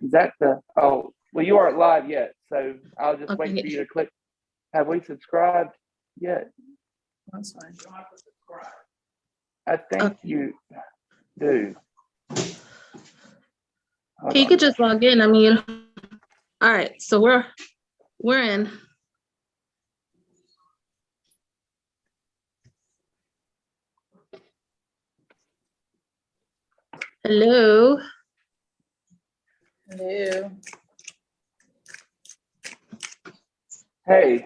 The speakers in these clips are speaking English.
Is that the, oh, well, you aren't live yet, so I'll just wait for you to click. Have we subscribed yet? That's fine. I think you do. You could just log in. I mean, all right, so we're in. Hello. Hello. Hey.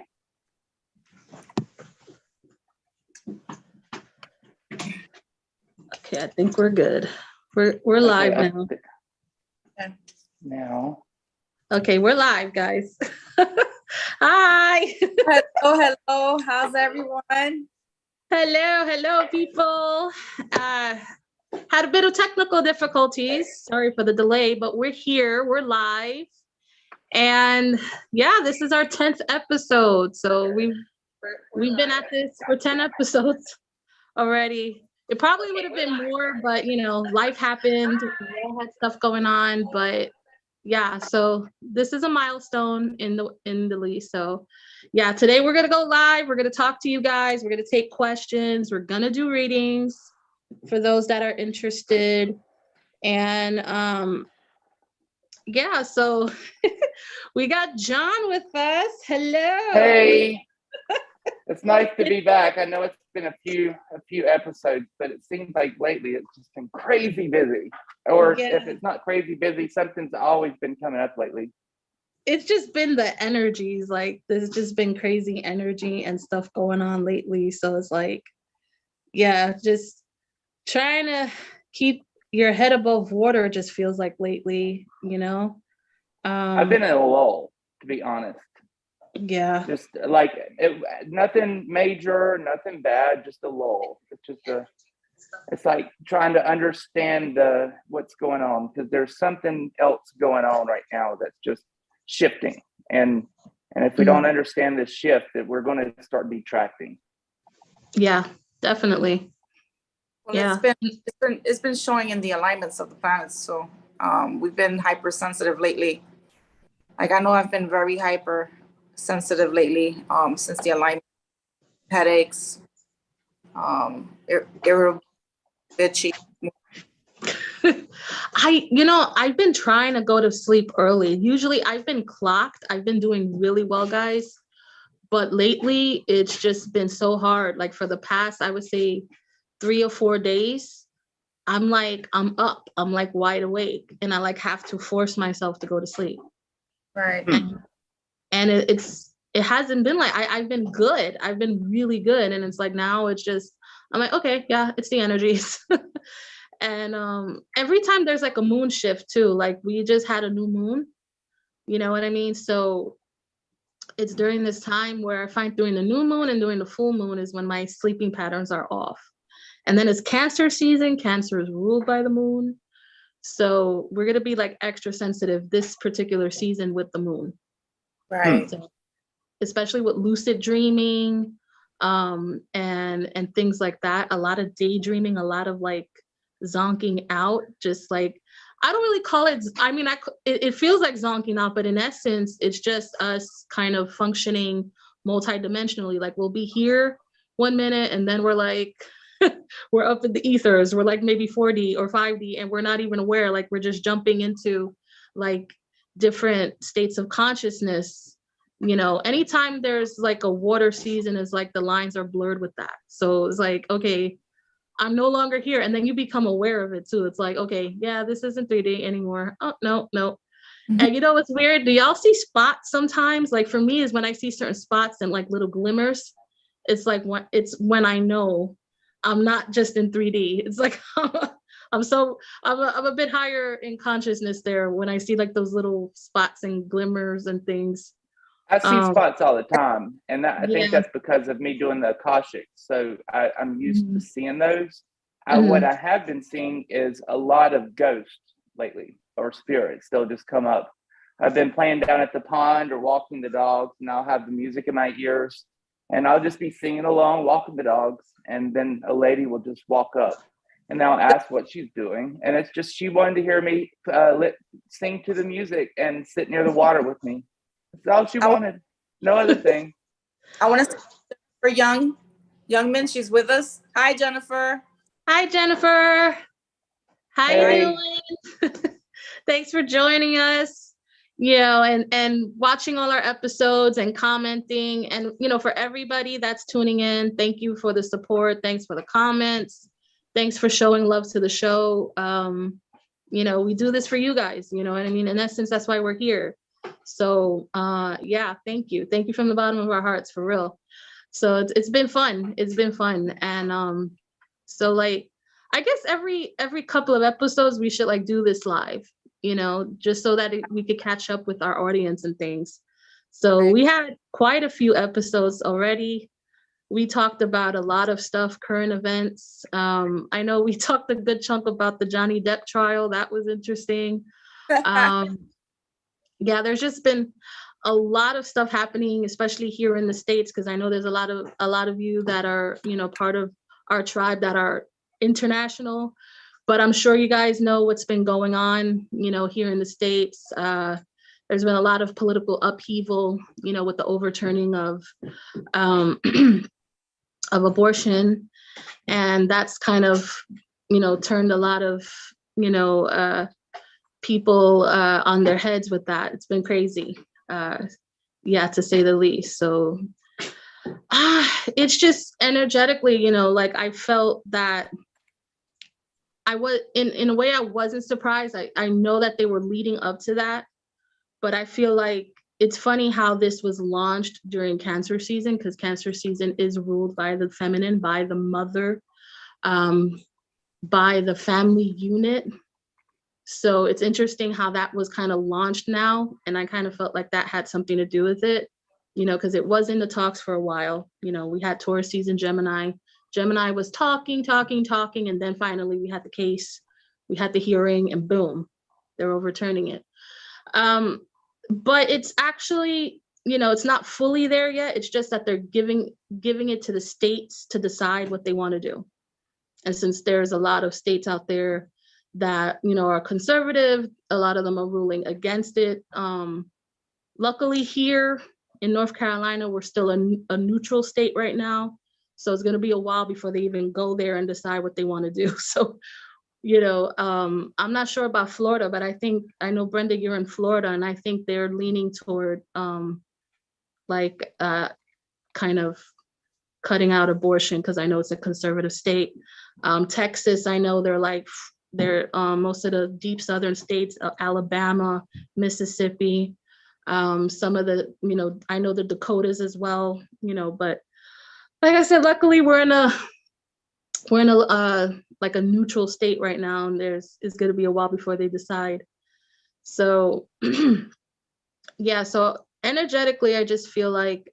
Okay, I think we're good. We're live now. Now. Okay, we're live, guys. Hi. Hello. How's everyone? Hello, people. Had a bit of technical difficulties. Sorry for the delay, but we're here. We're live. And yeah, this is our 10th episode. So we've been at this for 10 episodes already. It probably would have been more, but you know, life happened. We all had stuff going on, but yeah, so this is a milestone in the lease. So yeah, today we're gonna go live. We're gonna talk to you guys. We're gonna take questions. We're gonna do readings for those that are interested. And yeah, so we got John with us. Hello. Hey. It's nice to be back. I know it's been a few episodes, but it seems like lately it's just been crazy busy. Or if it's not crazy busy, something's always been coming up lately. It's just been the energies, like there's just been crazy energy and stuff going on lately. So it's like, yeah, just trying to keep your head above water just feels like lately, you know? I've been in a lull, to be honest. Yeah. Just like nothing major, nothing bad, just a lull. It's like trying to understand what's going on, because there's something else going on right now that's just shifting. And if we don't understand this shift, that we're going to start detracting. Yeah, definitely. Well, yeah. It's been showing in the alignments of the planets. So we've been hypersensitive lately. Like I know I've been very hypersensitive lately since the alignment, headaches, irritable, itchy. I've been trying to go to sleep early. Usually I've been clocked. I've been doing really well, guys. But lately it's just been so hard. Like for the past, I would say 3 or 4 days, I'm up. I'm like wide awake, and I like have to force myself to go to sleep. Right. And it hasn't been like I've been good. I've been really good. And it's like now it's just, I'm like, okay, yeah, it's the energies. And every time there's like a moon shift too, like we just had a new moon, you know what I mean? So it's during this time where I find during the new moon and during the full moon is when my sleeping patterns are off. And then it's Cancer season. Cancer is ruled by the moon. So we're going to be like extra sensitive this particular season with the moon. Right. So, especially with lucid dreaming and things like that. A lot of daydreaming, a lot of like zonking out, just like, I don't really call it, I mean, it feels like zonking out, but in essence, it's just us kind of functioning multidimensionally. Like we'll be here 1 minute and then we're like, we're up in the ethers. We're like maybe 4D or 5D and we're not even aware. Like we're just jumping into like different states of consciousness. You know, anytime there's like a water season, is like the lines are blurred with that. So it's like, okay, I'm no longer here. And then you become aware of it too. It's like, okay, yeah, this isn't 3D anymore. Oh, no. And you know what's weird? Do y'all see spots sometimes? Like for me is when I see certain spots and like little glimmers, it's like when I know I'm not just in 3D. It's like I'm a bit higher in consciousness there when I see like those little spots and glimmers and things. I see spots all the time, and I think that's because of me doing the Akashic. So I'm used to seeing those. What I have been seeing is a lot of ghosts lately, or spirits. They'll just come up. I've been playing down at the pond or walking the dogs, and I'll have the music in my ears, and I'll just be singing along, walking the dogs, and then a lady will just walk up. and I'll ask what she's doing. And it's just, she wanted to hear me sing to the music and sit near the water with me. That's all she wanted. No other thing. I want to say for Youngman, she's with us. Hi, Jennifer. Hi, Jennifer. How Hey. you doing? Thanks for joining us. You know, and watching all our episodes and commenting, and you know, for everybody that's tuning in, thank you for the support. Thanks for the comments. Thanks for showing love to the show. You know, we do this for you guys, you know what I mean? In essence, that's why we're here. So yeah, thank you. Thank you from the bottom of our hearts, for real. So it's been fun. It's been fun. And so like, I guess every couple of episodes we should like do this live, you know, just so that we could catch up with our audience and things. So we had quite a few episodes already. We talked about a lot of stuff, current events. I know we talked a good chunk about the Johnny Depp trial. That was interesting. Yeah, there's just been a lot of stuff happening, especially here in the States, because I know there's a lot of you that are, you know, part of our tribe that are international. But I'm sure you guys know what's been going on, you know, here in the States. There's been a lot of political upheaval, you know, with the overturning of abortion, and that's kind of, you know, turned a lot of, you know, people on their heads with that. It's been crazy, yeah, to say the least. So it's just energetically, you know, like I felt that I was in a way I wasn't surprised. I know that they were leading up to that, but I feel like it's funny how this was launched during Cancer season, because Cancer season is ruled by the feminine, by the mother, by the family unit. So it's interesting how that was kind of launched now. And I kind of felt like that had something to do with it, you know, because it was in the talks for a while. You know, we had Taurus season, Gemini. Gemini was talking. And then finally we had the case, we had the hearing, and boom, they're overturning it. But it's actually, you know, it's not fully there yet. It's just that they're giving it to the states to decide what they want to do. And since there's a lot of states out there that, you know, are conservative, a lot of them are ruling against it. Luckily here in North Carolina, we're still a neutral state right now. So it's going to be a while before they even go there and decide what they want to do. So, you know, I'm not sure about Florida, but I know, Brenda, you're in Florida, and I think they're leaning toward kind of cutting out abortion, because I know it's a conservative state. Texas, I know they're most of the deep southern states, Alabama, Mississippi, some of the, you know, I know the Dakotas as well, you know, but like I said, luckily we're in a like a neutral state right now, and it's going to be a while before they decide. So yeah, so energetically, I just feel like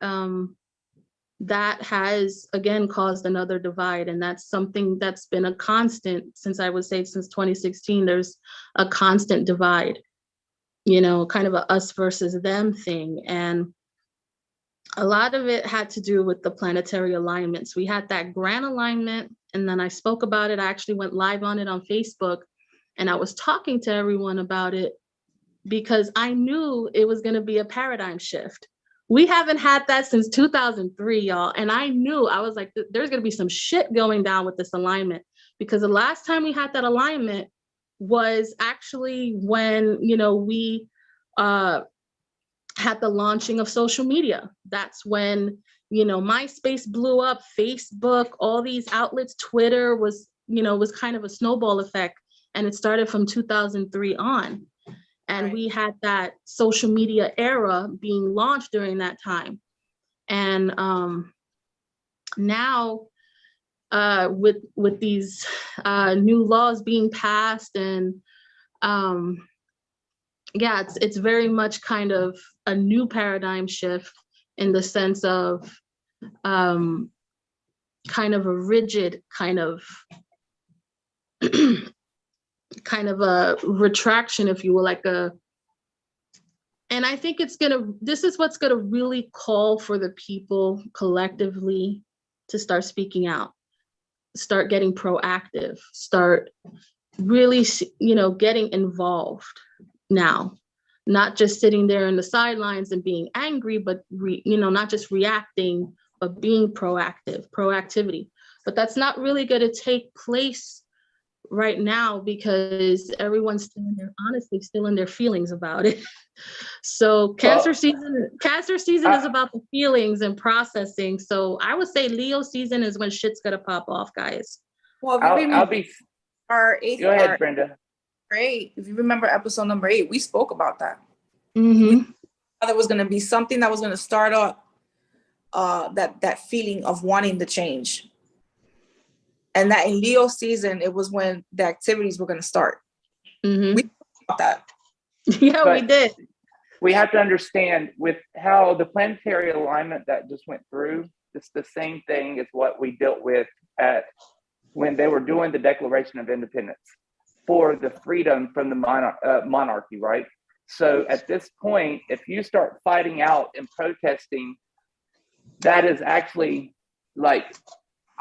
that has again caused another divide, and that's something that's been a constant since, I would say, since 2016. There's a constant divide, you know, kind of a us versus them thing. And a lot of it had to do with the planetary alignments. We had that grand alignment, and then I spoke about it. I actually went live on it on Facebook, and I was talking to everyone about it because I knew it was going to be a paradigm shift. We haven't had that since 2003, y'all. And I knew, I was like, there's going to be some shit going down with this alignment, because the last time we had that alignment was actually when, you know, we had the launching of social media. That's when, you know, MySpace blew up, Facebook, all these outlets, Twitter was, you know, was kind of a snowball effect. And it started from 2003 on. And right. We had that social media era being launched during that time. And now with these new laws being passed, and yeah, it's very much kind of a new paradigm shift in the sense of kind of a rigid kind of a retraction, if you will, and I think this is what's gonna really call for the people collectively to start speaking out. start getting proactive, start really, getting involved now, not just sitting there in the sidelines and being angry, but, not just reacting, but being proactivity. But that's not really going to take place right now because everyone's still in their feelings about it. So Cancer season is about the feelings and processing. So I would say Leo season is when shit's gonna pop off, guys. Well, I'll be. Our eighth. Go ahead, Brenda. Great. If you remember episode number 8, we spoke about that. Mm-hmm. There was gonna be something that was gonna start up that feeling of wanting to change. And that in Leo season, it was when the activities were going to start. Mm-hmm. We talked about that. Yeah, but we did. We have to understand with how the planetary alignment that just went through, it's the same thing as what we dealt with when they were doing the Declaration of Independence for the freedom from the monarchy, right? So at this point, if you start fighting out and protesting, that is actually like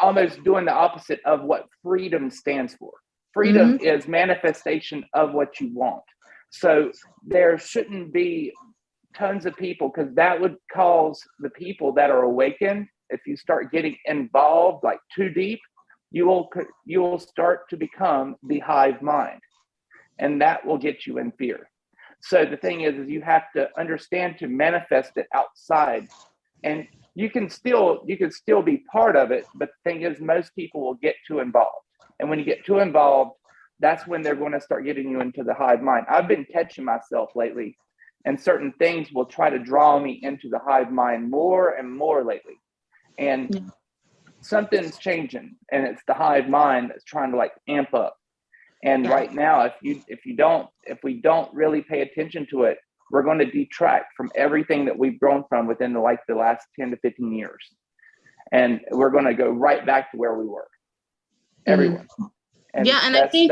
almost doing the opposite of what freedom stands for. Freedom is manifestation of what you want. So there shouldn't be tons of people, because that would cause the people that are awakened, if you start getting involved like too deep, you will start to become the hive mind, and that will get you in fear. So the thing is you have to understand to manifest it outside, and you can still be part of it, but the thing is most people will get too involved. And when you get too involved, that's when they're going to start getting you into the hive mind. I've been catching myself lately, and certain things will try to draw me into the hive mind more and more lately. And something's changing, and it's the hive mind that's trying to like amp up. And right now, if we don't really pay attention to it, we're going to detract from everything that we've grown from within the last 10 to 15 years. And we're going to go right back to where we were. Everyone. And I think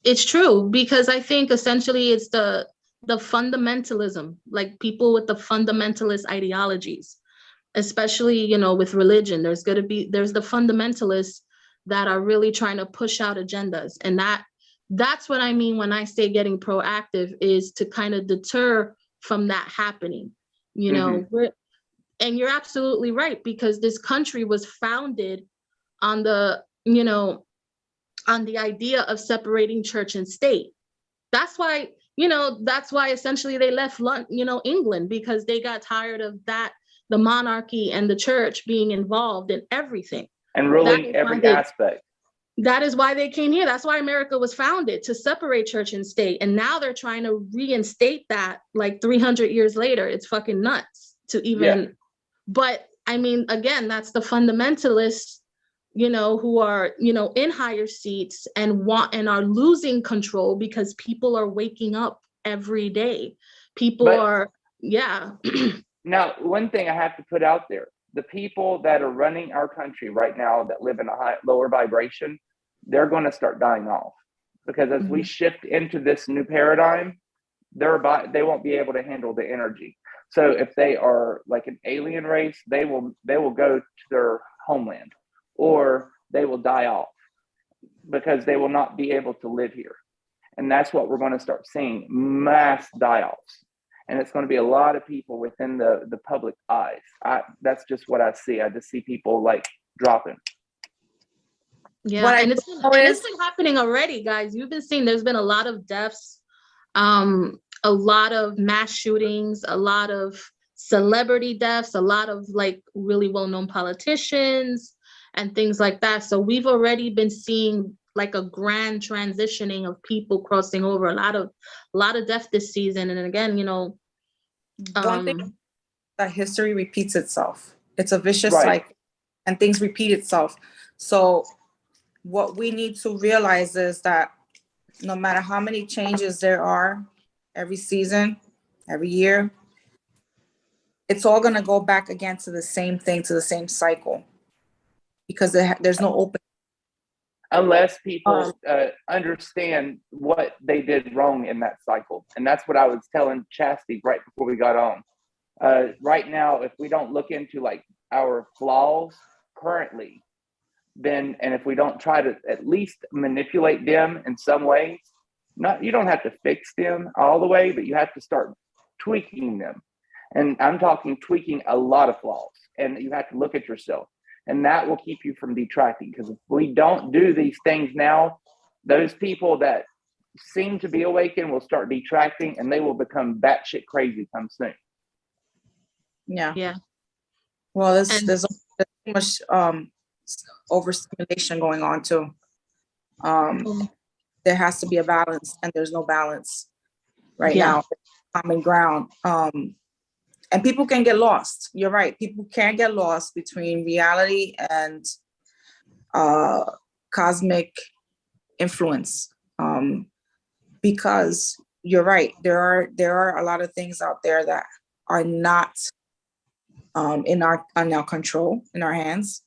it's true, because I think essentially it's the fundamentalism, like people with the fundamentalist ideologies, especially, with religion. There's the fundamentalists that are really trying to push out agendas. And that's what I mean when I say getting proactive, is to kind of deter from that happening, and you're absolutely right, because this country was founded on the idea of separating church and state. That's why essentially they left England, because they got tired of that, the monarchy and the church being involved in everything and ruling every aspect. That is why they came here. That's why America was founded, to separate church and state. And now they're trying to reinstate that like 300 years later. It's fucking nuts to even, but I mean, again, that's the fundamentalists, who are, in higher seats and are losing control because people are waking up every day. Now, one thing I have to put out there, the people that are running our country right now that live in a lower vibration, they're going to start dying off, because as we shift into this new paradigm, they won't be able to handle the energy. So if they are like an alien race, they will go to their homeland, or they will die off, because they will not be able to live here. And that's what we're going to start seeing, mass die-offs. And it's going to be a lot of people within the public eyes. That's just what I see. I just see people like dropping. Yeah, and it's been happening already, guys. You've been seeing there's been a lot of deaths, a lot of mass shootings, a lot of celebrity deaths, a lot of like really well-known politicians and things like that. So we've already been seeing like a grand transitioning of people crossing over, a lot of death this season. And again, one thing, that history repeats itself. It's a vicious cycle, and things repeat itself. So what we need to realize is that no matter how many changes there are every season, every year, it's all going to go back again to the same thing, to the same cycle, because there's no open. Unless people understand what they did wrong in that cycle. And that's what I was telling Chastity right before we got on. Right now, if we don't look into like our flaws currently, then, and if we don't try to at least manipulate them in some ways, you don't have to fix them all the way, but you have to start tweaking them. And I'm talking tweaking a lot of flaws, and you have to look at yourself, and that will keep you from detracting. Because if we don't do these things now, those people that seem to be awakened will start detracting, and they will become batshit crazy come soon. Yeah. Well, there's too much overstimulation going on too. There has to be a balance, and there's no balance right now. Common ground. And people can get lost. You're right. People can get lost between reality and cosmic influence. Because you're right. There are a lot of things out there that are not in our control, in our hands.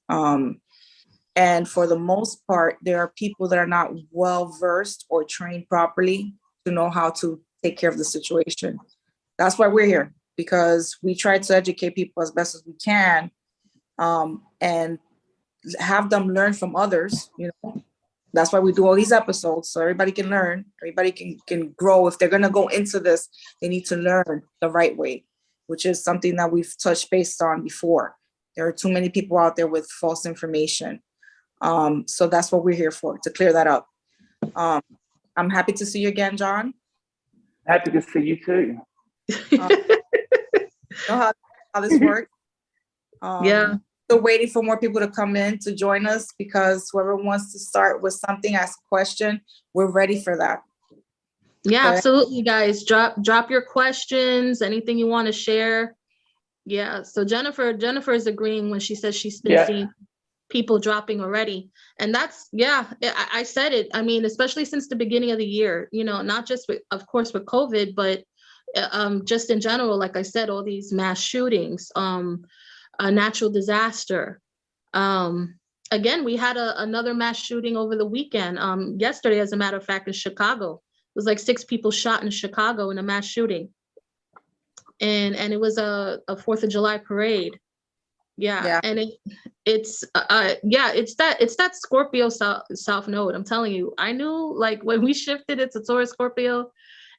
And for the most part, there are people that are not well versed or trained properly to know how to take care of the situation. That's why we're here, because we try to educate people as best as we can, and have them learn from others. That's why we do all these episodes, so everybody can learn, everybody can grow. If they're going to go into this, they need to learn the right way, which is something that we've touched base on before. There are too many people out there with false information. So that's what we're here for, to clear that up. I'm happy to see you again, John. Happy to see you too. Know how this works. Still waiting for more people to come in to join us, because whoever wants to start with something, ask a question, we're ready for that. Yeah, absolutely, guys. Drop your questions, anything you want to share. Yeah. So Jennifer is agreeing when she says she's been seeing people dropping already. And that's, I said it. I mean, especially since the beginning of the year, not just with, of course, with COVID, but just in general, like I said, all these mass shootings, a natural disaster. Again, we had another mass shooting over the weekend. Yesterday, as a matter of fact, in Chicago. It was like 6 people shot in Chicago in a mass shooting. And it was a 4th of July parade. Yeah. And it's that Scorpio South Node. I'm telling you, I knew, like, when we shifted it to Taurus Scorpio,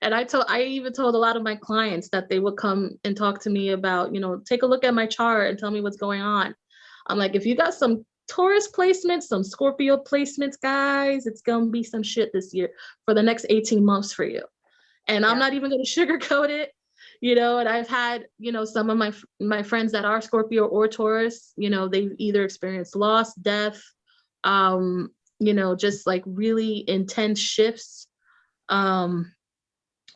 and I even told a lot of my clients that they would come and talk to me about, take a look at my chart and tell me what's going on. I'm like, if you got some Taurus placements, some Scorpio placements, guys, it's gonna be some shit this year for the next 18 months for you. And I'm not even gonna sugarcoat it. And I've had, some of my friends that are Scorpio or Taurus, they've either experienced loss, death, just like really intense shifts,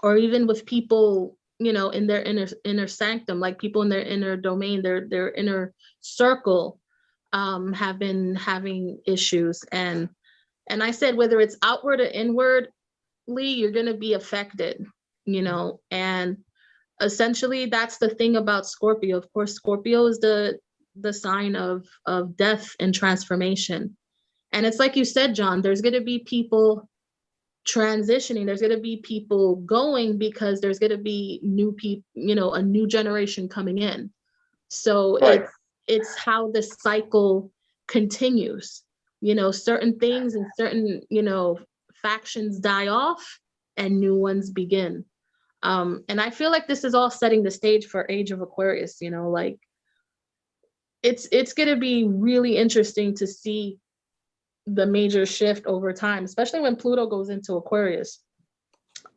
or even with people, in their inner sanctum, like people in their inner domain, their inner circle, have been having issues. And I said, whether it's outward or inwardly, you're going to be affected, and essentially that's the thing about Scorpio. Of course, Scorpio is the sign of death and transformation. And it's like you said, John, there's going to be people transitioning. There's going to be people going, because there's going to be new people, a new generation coming in. So it's how the cycle continues. Certain things and certain, factions die off and new ones begin. And I feel like this is all setting the stage for Age of Aquarius, like it's going to be really interesting to see the major shift over time, especially when Pluto goes into Aquarius.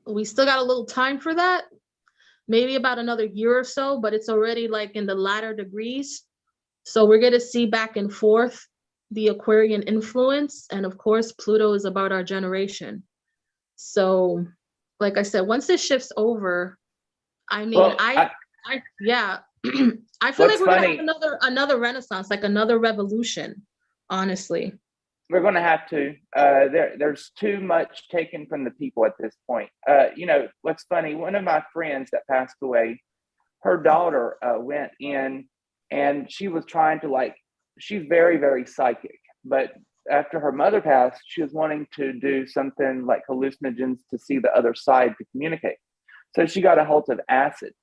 We still got a little time for that, maybe about another year or so, but it's already like in the latter degrees. So we're going to see back and forth the Aquarian influence. And of course, Pluto is about our generation. So like I said, once this shifts over, I mean, I feel like we're going to have another renaissance, like another revolution, honestly. We're going to have to. There's too much taken from the people at this point. What's funny, one of my friends that passed away, her daughter went in, and she was trying to, she's very, very psychic. But after her mother passed, she was wanting to do something like hallucinogens to see the other side, to communicate. So she got a hold of acid,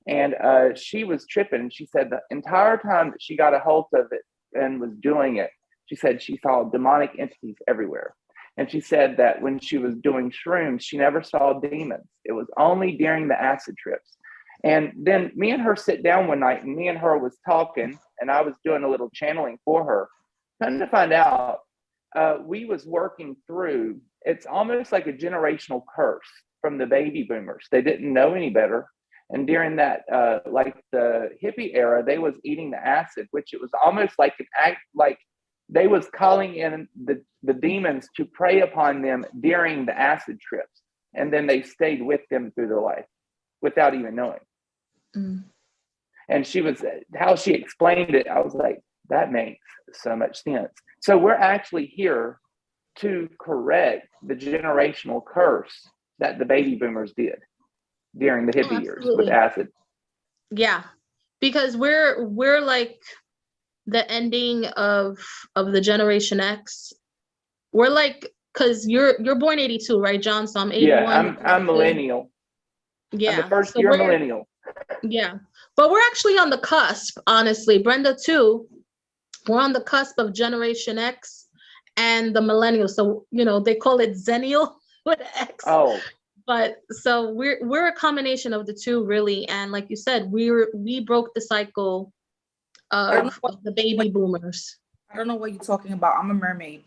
and she was tripping. She said the entire time that she got a hold of it and was doing it, She said she saw demonic entities everywhere. And she said that when she was doing shrooms, she never saw demons. It was only during the acid trips. And then me and her sit down one night, and me and her was talking, and I was doing a little channeling for her. Come to find out, we was working through, it's almost like a generational curse from the baby boomers. They didn't know any better. And during that, like the hippie era, they was eating the acid, which it was almost like an act, like they was calling in the demons to prey upon them during the acid trips. And then they stayed with them through their life without even knowing. Mm. And she was, how she explained it, I was like, that makes so much sense. So we're actually here to correct the generational curse that the baby boomers did during the hippie years with acid. Yeah, because we're like the ending of the Generation X. We're like, because you're born 82, right, John? So I'm 81. Yeah, I'm millennial. Yeah, I'm the first year millennial. Yeah, but we're actually on the cusp, honestly. Brenda too. We're on the cusp of Generation X and the millennials. So, you know, they call it Zennial with X. Oh. But so we're a combination of the two, really. And like you said, we broke the cycle of the baby boomers. I don't know what you're talking about. I'm a mermaid.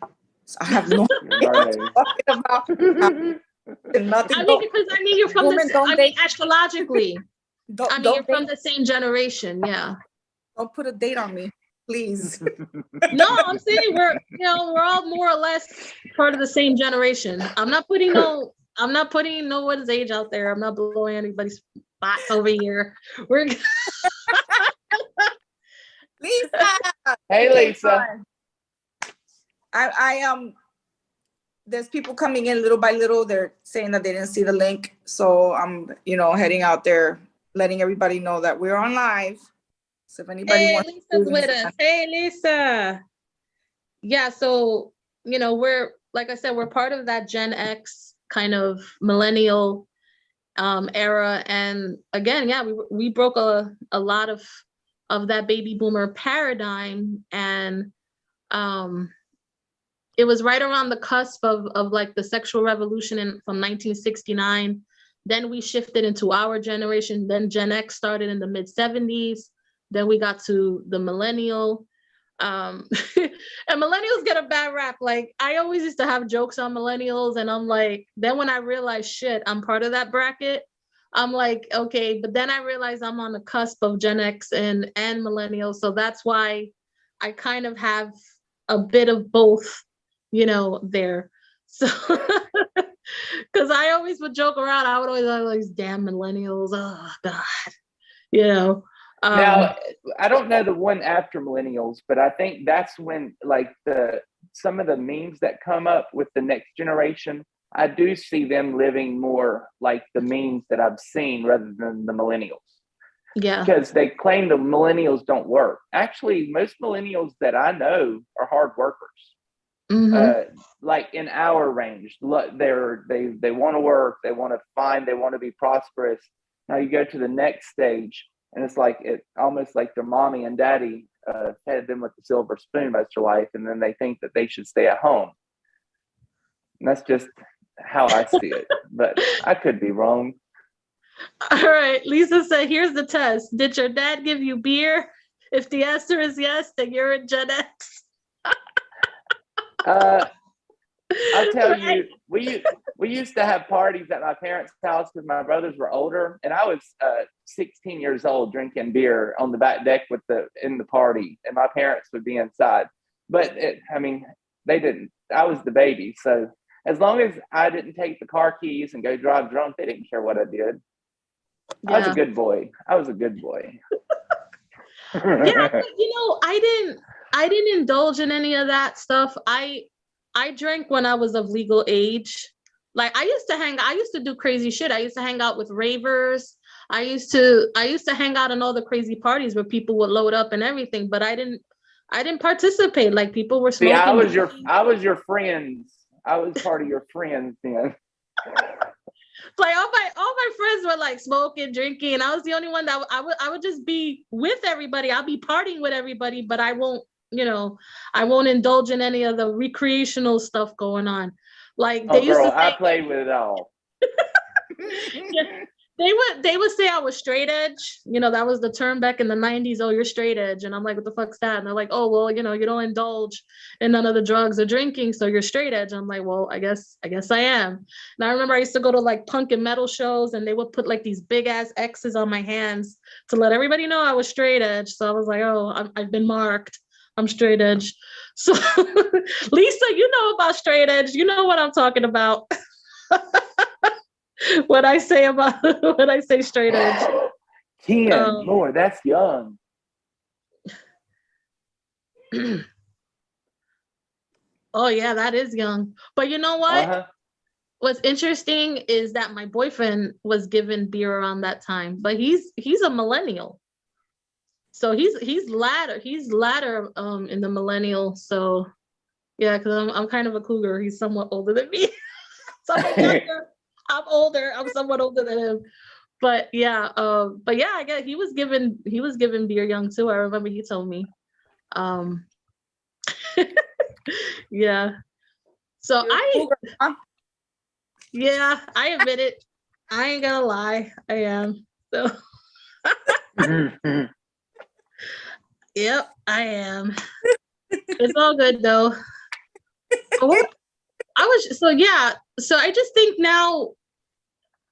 So I have no idea what you're talking about. I mean, because you're from astrologically. You're from the same generation, yeah. Don't put a date on me, please. No, I'm saying we're all more or less part of the same generation. I'm not putting no one's age out there. I'm not blowing anybody's spot over here. We're Lisa. Hey, Lisa. I there's people coming in little by little. They're saying that they didn't see the link. So I'm, heading out there, letting everybody know that we're on live. So if anybody wants Lisa's with us. Hey, Lisa. Yeah, so, we're, like I said, we're part of that Gen X kind of millennial era. And again, yeah, we broke a lot of that baby boomer paradigm. And it was right around the cusp of like the sexual revolution from 1969. Then we shifted into our generation. Then Gen X started in the mid 70s. Then we got to the millennial. And millennials get a bad rap. Like, I always used to have jokes on millennials, and I'm like, then when I realized, shit, I'm part of that bracket, I'm like, okay, but then I realized I'm on the cusp of Gen X and millennials. So that's why I kind of have a bit of both, there. So, because I always would joke around, I would always have these damn millennials. Oh, God, now, I don't know the one after millennials, but I think that's when, like, some of the memes that come up with the next generation, I do see them living more like the memes that I've seen rather than the millennials. Yeah. Because they claim the millennials don't work. Actually, most millennials that I know are hard workers. Mm-hmm. Like in our range, they want to work, they want to find, they want to be prosperous. Now you go to the next stage, and it's like almost like their mommy and daddy fed them with the silver spoon most of their life, and then they think that they should stay at home. And that's just how I see it, but I could be wrong. All right, Lisa said, here's the test. Did your dad give you beer? If the answer is yes, then you're in Gen X. I'll tell you, we used to have parties at my parents' house because my brothers were older, and I was 16 years old drinking beer on the back deck in the party, and my parents would be inside. But they didn't. I was the baby, so as long as I didn't take the car keys and go drive drunk, they didn't care what I did. Yeah. I was a good boy. Yeah, I didn't indulge in any of that stuff. I drank when I was of legal age. Like, I used to do crazy shit. I used to hang out with ravers. I used to hang out in all the crazy parties where people would load up and everything, but I didn't participate. Like, people were smoking. See, I was your friends. I was part of your friends then. Like, all my friends were like smoking, drinking, and I was the only one that I would just be with everybody. I'll be partying with everybody, but I won't I won't indulge in any of the recreational stuff going on. Like Oh, girl, I played with it all. Yeah, they would say I was straight edge. That was the term back in the 90s. Oh, you're straight edge. And I'm like, what the fuck's that? And they're like, oh, well, you don't indulge in none of the drugs or drinking, so you're straight edge. And I'm like, well, I guess I am. And I remember I used to go to like punk and metal shows, and they would put like these big ass X's on my hands to let everybody know I was straight edge. So I was like, oh, I've been marked. I'm straight edge. So Lisa, you know about straight edge. You know what I'm talking about. When I say straight edge. 10, Lord, that's young. Oh yeah, that is young. But you know what? Uh-huh. What's interesting is that my boyfriend was given beer around that time, but he's a millennial. So he's latter in the millennial. So yeah, because I'm kind of a cougar. He's somewhat older than me. So I'm older. I'm somewhat older than him. But yeah, I guess he was given beer young too. I remember he told me. Yeah. So yeah, I admit it. I ain't gonna lie. I am. So yep, I am. It's all good though. So I just think now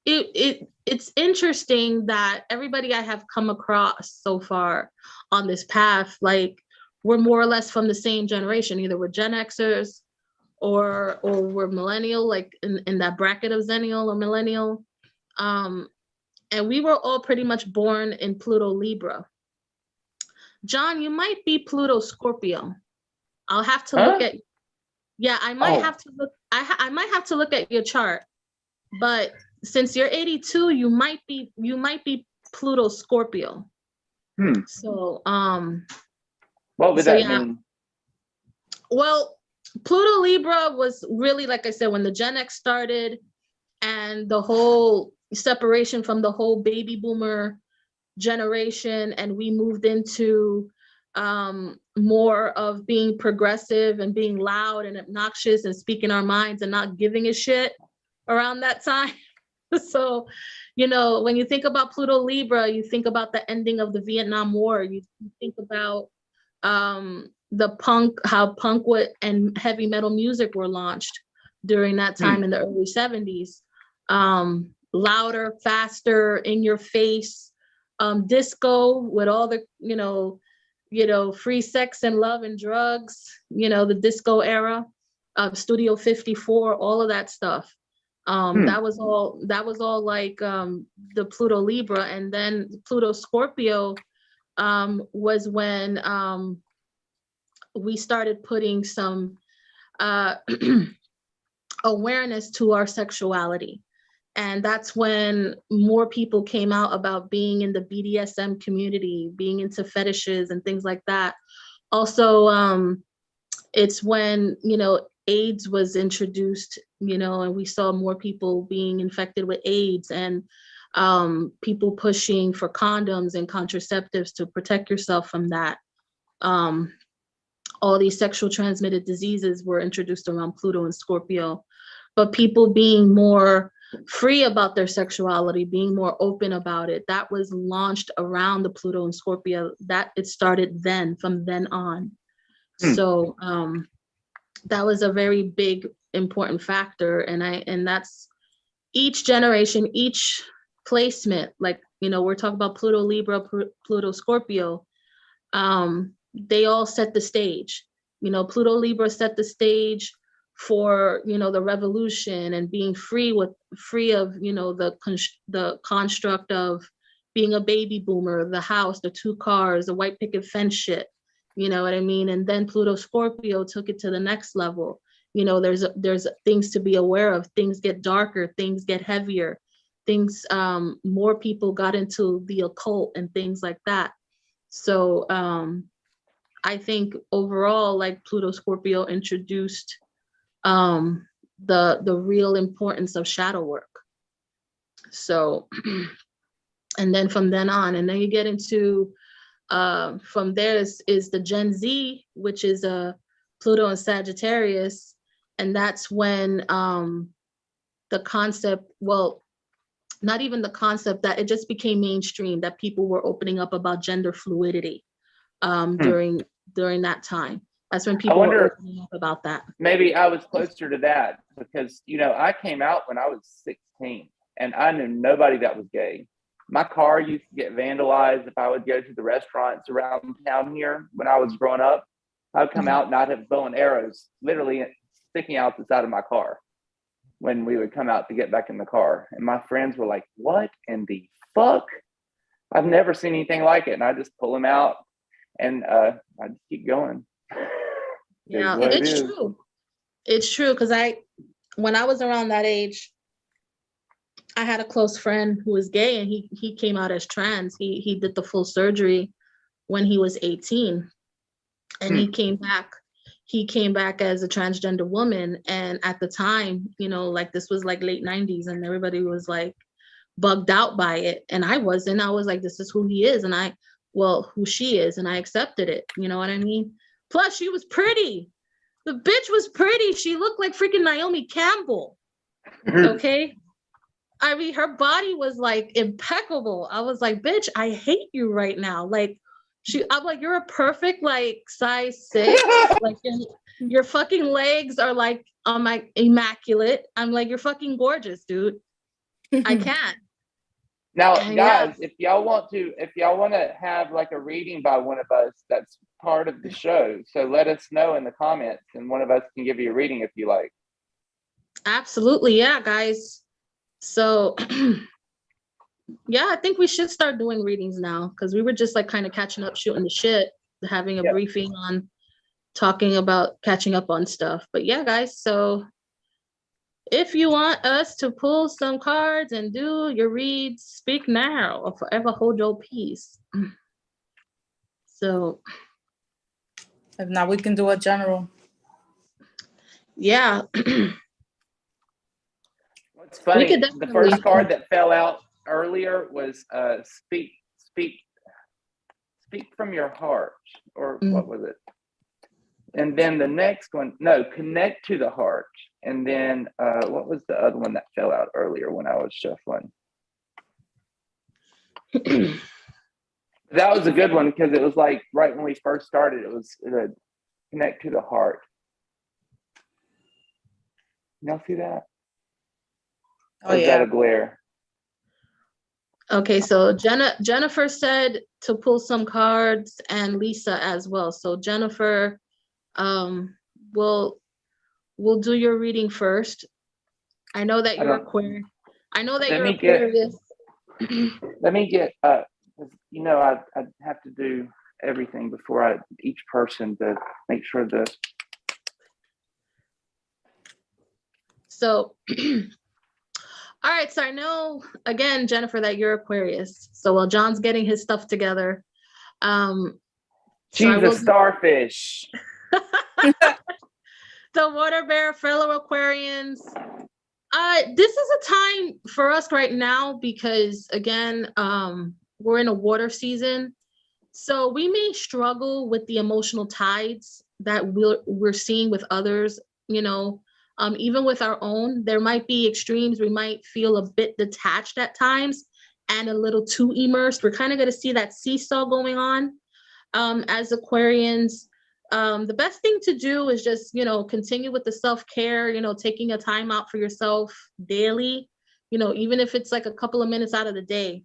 it's interesting that everybody I have come across so far on this path, like we're more or less from the same generation. Either we're Gen Xers or we're millennial, like in that bracket of Zennial or millennial. And we were all pretty much born in Pluto Libra. John, you might be Pluto Scorpio. I'll have to look at. Yeah, I might have to look. I might have to look at your chart, but since you're 82, you might be Pluto Scorpio. So what would that mean? Well, Pluto Libra was really, like I said, when the Gen X started and the whole separation from the whole baby boomer generation, and we moved into more of being progressive and being loud and obnoxious and speaking our minds and not giving a shit around that time. So, when you think about Pluto Libra, you think about the ending of the Vietnam War. You think about how punk and heavy metal music were launched during that time in the early 70s. Louder, faster, in your face, disco with all the, free sex and love and drugs, the disco era, Studio 54, all of that stuff. That was all like the Pluto Libra. And then Pluto Scorpio was when we started putting some awareness to our sexuality. And that's when more people came out about being in the BDSM community, being into fetishes and things like that. Also, it's when, AIDS was introduced, and we saw more people being infected with AIDS, and people pushing for condoms and contraceptives to protect yourself from that. All these sexual transmitted diseases were introduced around Pluto and Scorpio, but people being more free about their sexuality, being more open about it, that was launched around the Pluto and Scorpio. That it started then, from then on. So that was a very big, important factor. And that's each generation, each placement, like, we're talking about Pluto Libra, Pluto Scorpio, they all set the stage. Pluto Libra set the stage for, the revolution and being free of, the construct of being a baby boomer, the house, the 2 cars, the white picket fence shit. You know what I mean? And then Pluto Scorpio took it to the next level. There's things to be aware of. Things get darker, things get heavier, things, more people got into the occult and things like that. So I think overall, like, Pluto Scorpio introduced the real importance of shadow work. So, and then from then on, and then you get into From there is the Gen Z, which is Pluto and Sagittarius. And that's when the concept, well, not even the concept, that it just became mainstream, that people were opening up about gender fluidity during that time. That's when people were opening up about that. Maybe I was closer to that because, you know, I came out when I was 16 and I knew nobody that was gay. My car used to get vandalized if I would go to the restaurants around town here when I was growing up. I would come out and I'd have bow and arrows literally sticking out the side of my car when we would come out to get back in the car. And my friends were like, what in the fuck? I've never seen anything like it. And I just pull them out and I just keep going. Yeah, it's true. It's true, because when I was around that age, I had a close friend who was gay, and he came out as trans. He did the full surgery when he was 18, and he came back as a transgender woman. And at the time, you know, like this was like late 90s, and everybody was like bugged out by it, and I wasn't. I was like, this is who he is, and who she is, and I accepted it. You know what I mean? Plus, she was pretty. The bitch was pretty. She looked like freaking Naomi Campbell. Okay? I mean, her body was like impeccable. I was like, bitch, I hate you right now. Like, I'm like, you're a perfect like size 6. Like your fucking legs are like immaculate. I'm like, you're fucking gorgeous, dude. I can't. Now, guys, if y'all want to have like a reading by one of us, that's part of the show. So let us know in the comments, and one of us can give you a reading if you like. Absolutely, yeah, guys. So, yeah, I think we should start doing readings now, because we were just like kind of catching up, shooting the shit, having a briefing on talking about catching up on stuff. But yeah, guys, so if you want us to pull some cards and do your reads, speak now or forever hold your peace. So if not, we can do a general. Yeah. What's funny, the first card that fell out earlier was speak from your heart, or what was it? And then the next one, no, connect to the heart. And then what was the other one that fell out earlier when I was shuffling? That was a good one, because it was like right when we first started, it was connect to the heart. Y'all see that? Oh, or is that a glare? Okay, so Jennifer said to pull some cards, and Lisa as well. So Jennifer, we'll do your reading first. I know that you're Aquarius. I know that you're Aquarius. Let me get you know, I have to do everything before each person to make sure the. So, all right. So I know, again, Jennifer, that you're Aquarius. So while John's getting his stuff together, she's a starfish. The water bear, fellow Aquarians. This is a time for us right now because, again, we're in a water season. So we may struggle with the emotional tides that we're seeing with others, you know, even with our own. There might be extremes. We might feel a bit detached at times and a little too immersed. We're kind of going to see that seesaw going on as Aquarians. The best thing to do is just, you know, continue with the self-care, you know, taking a time out for yourself daily, you know, even if it's like a couple of minutes out of the day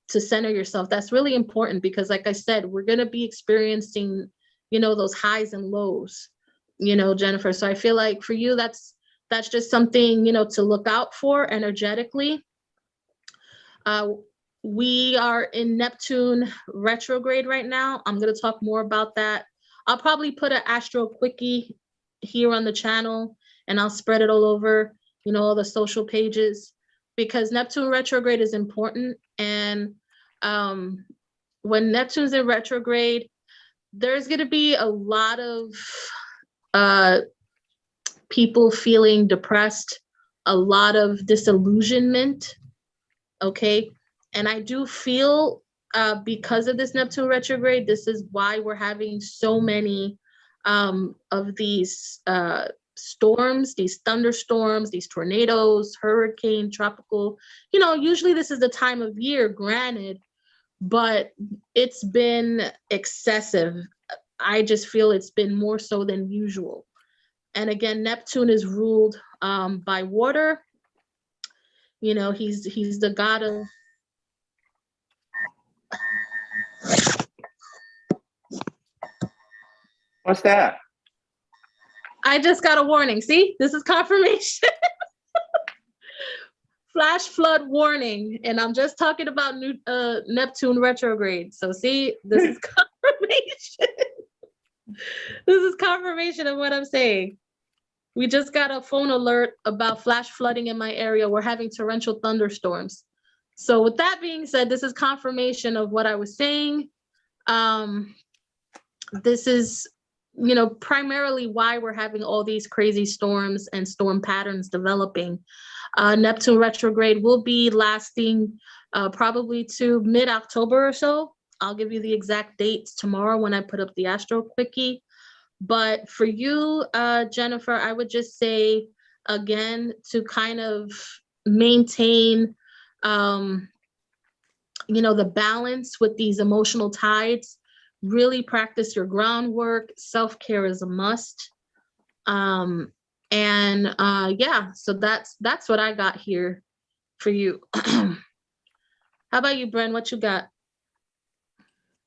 to center yourself. That's really important because, like I said, we're going to be experiencing, you know, those highs and lows, you know, Jennifer. So I feel like for you, that's just something, you know, to look out for energetically. We are in Neptune retrograde right now. I'm going to talk more about that. I'll probably put an astro quickie here on the channel, and I'll spread it all over, you know, all the social pages, because Neptune retrograde is important. And when Neptune's in retrograde, there's going to be a lot of people feeling depressed, a lot of disillusionment. Okay. And I do feel because of this Neptune retrograde, this is why we're having so many of these storms, these thunderstorms, these tornadoes, hurricane, tropical. Usually this is the time of year, granted, but it's been excessive. I just feel it's been more so than usual. And again, Neptune is ruled by water. He's the god of. What's that? I just got a warning. See, this is confirmation. Flash flood warning. And I'm just talking about Neptune retrograde. So see, this is confirmation. This is confirmation of what I'm saying. We just got a phone alert about flash flooding in my area. We're having torrential thunderstorms. So with that being said, this is confirmation of what I was saying. This is, primarily why we're having all these crazy storms and storm patterns developing. Neptune retrograde will be lasting probably to mid-October or so. I'll give you the exact dates tomorrow when I put up the Astro Quickie. But for you, Jennifer, I would just say, again, to kind of maintain, the balance with these emotional tides, really practice your groundwork. Self-care is a must. So that's what I got here for you. How about you, Bren? What you got?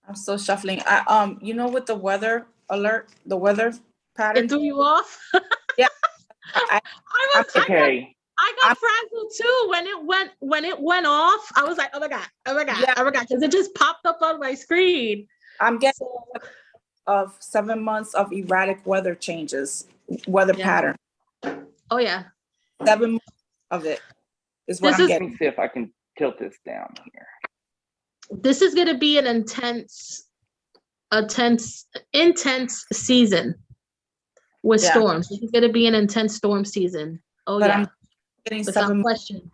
I'm still shuffling. With the weather alert, the weather pattern. It threw you off? Yeah. Okay. I got frazzled too when it went off. I was like, oh my God, because it just popped up on my screen. I'm getting of 7 months of erratic weather changes, pattern. Oh yeah. 7 months of it is what I'm getting. Let me see if I can tilt this down here. This is going to be an intense season with storms. This is going to be an intense storm season. Oh, but yeah. I'm getting without question.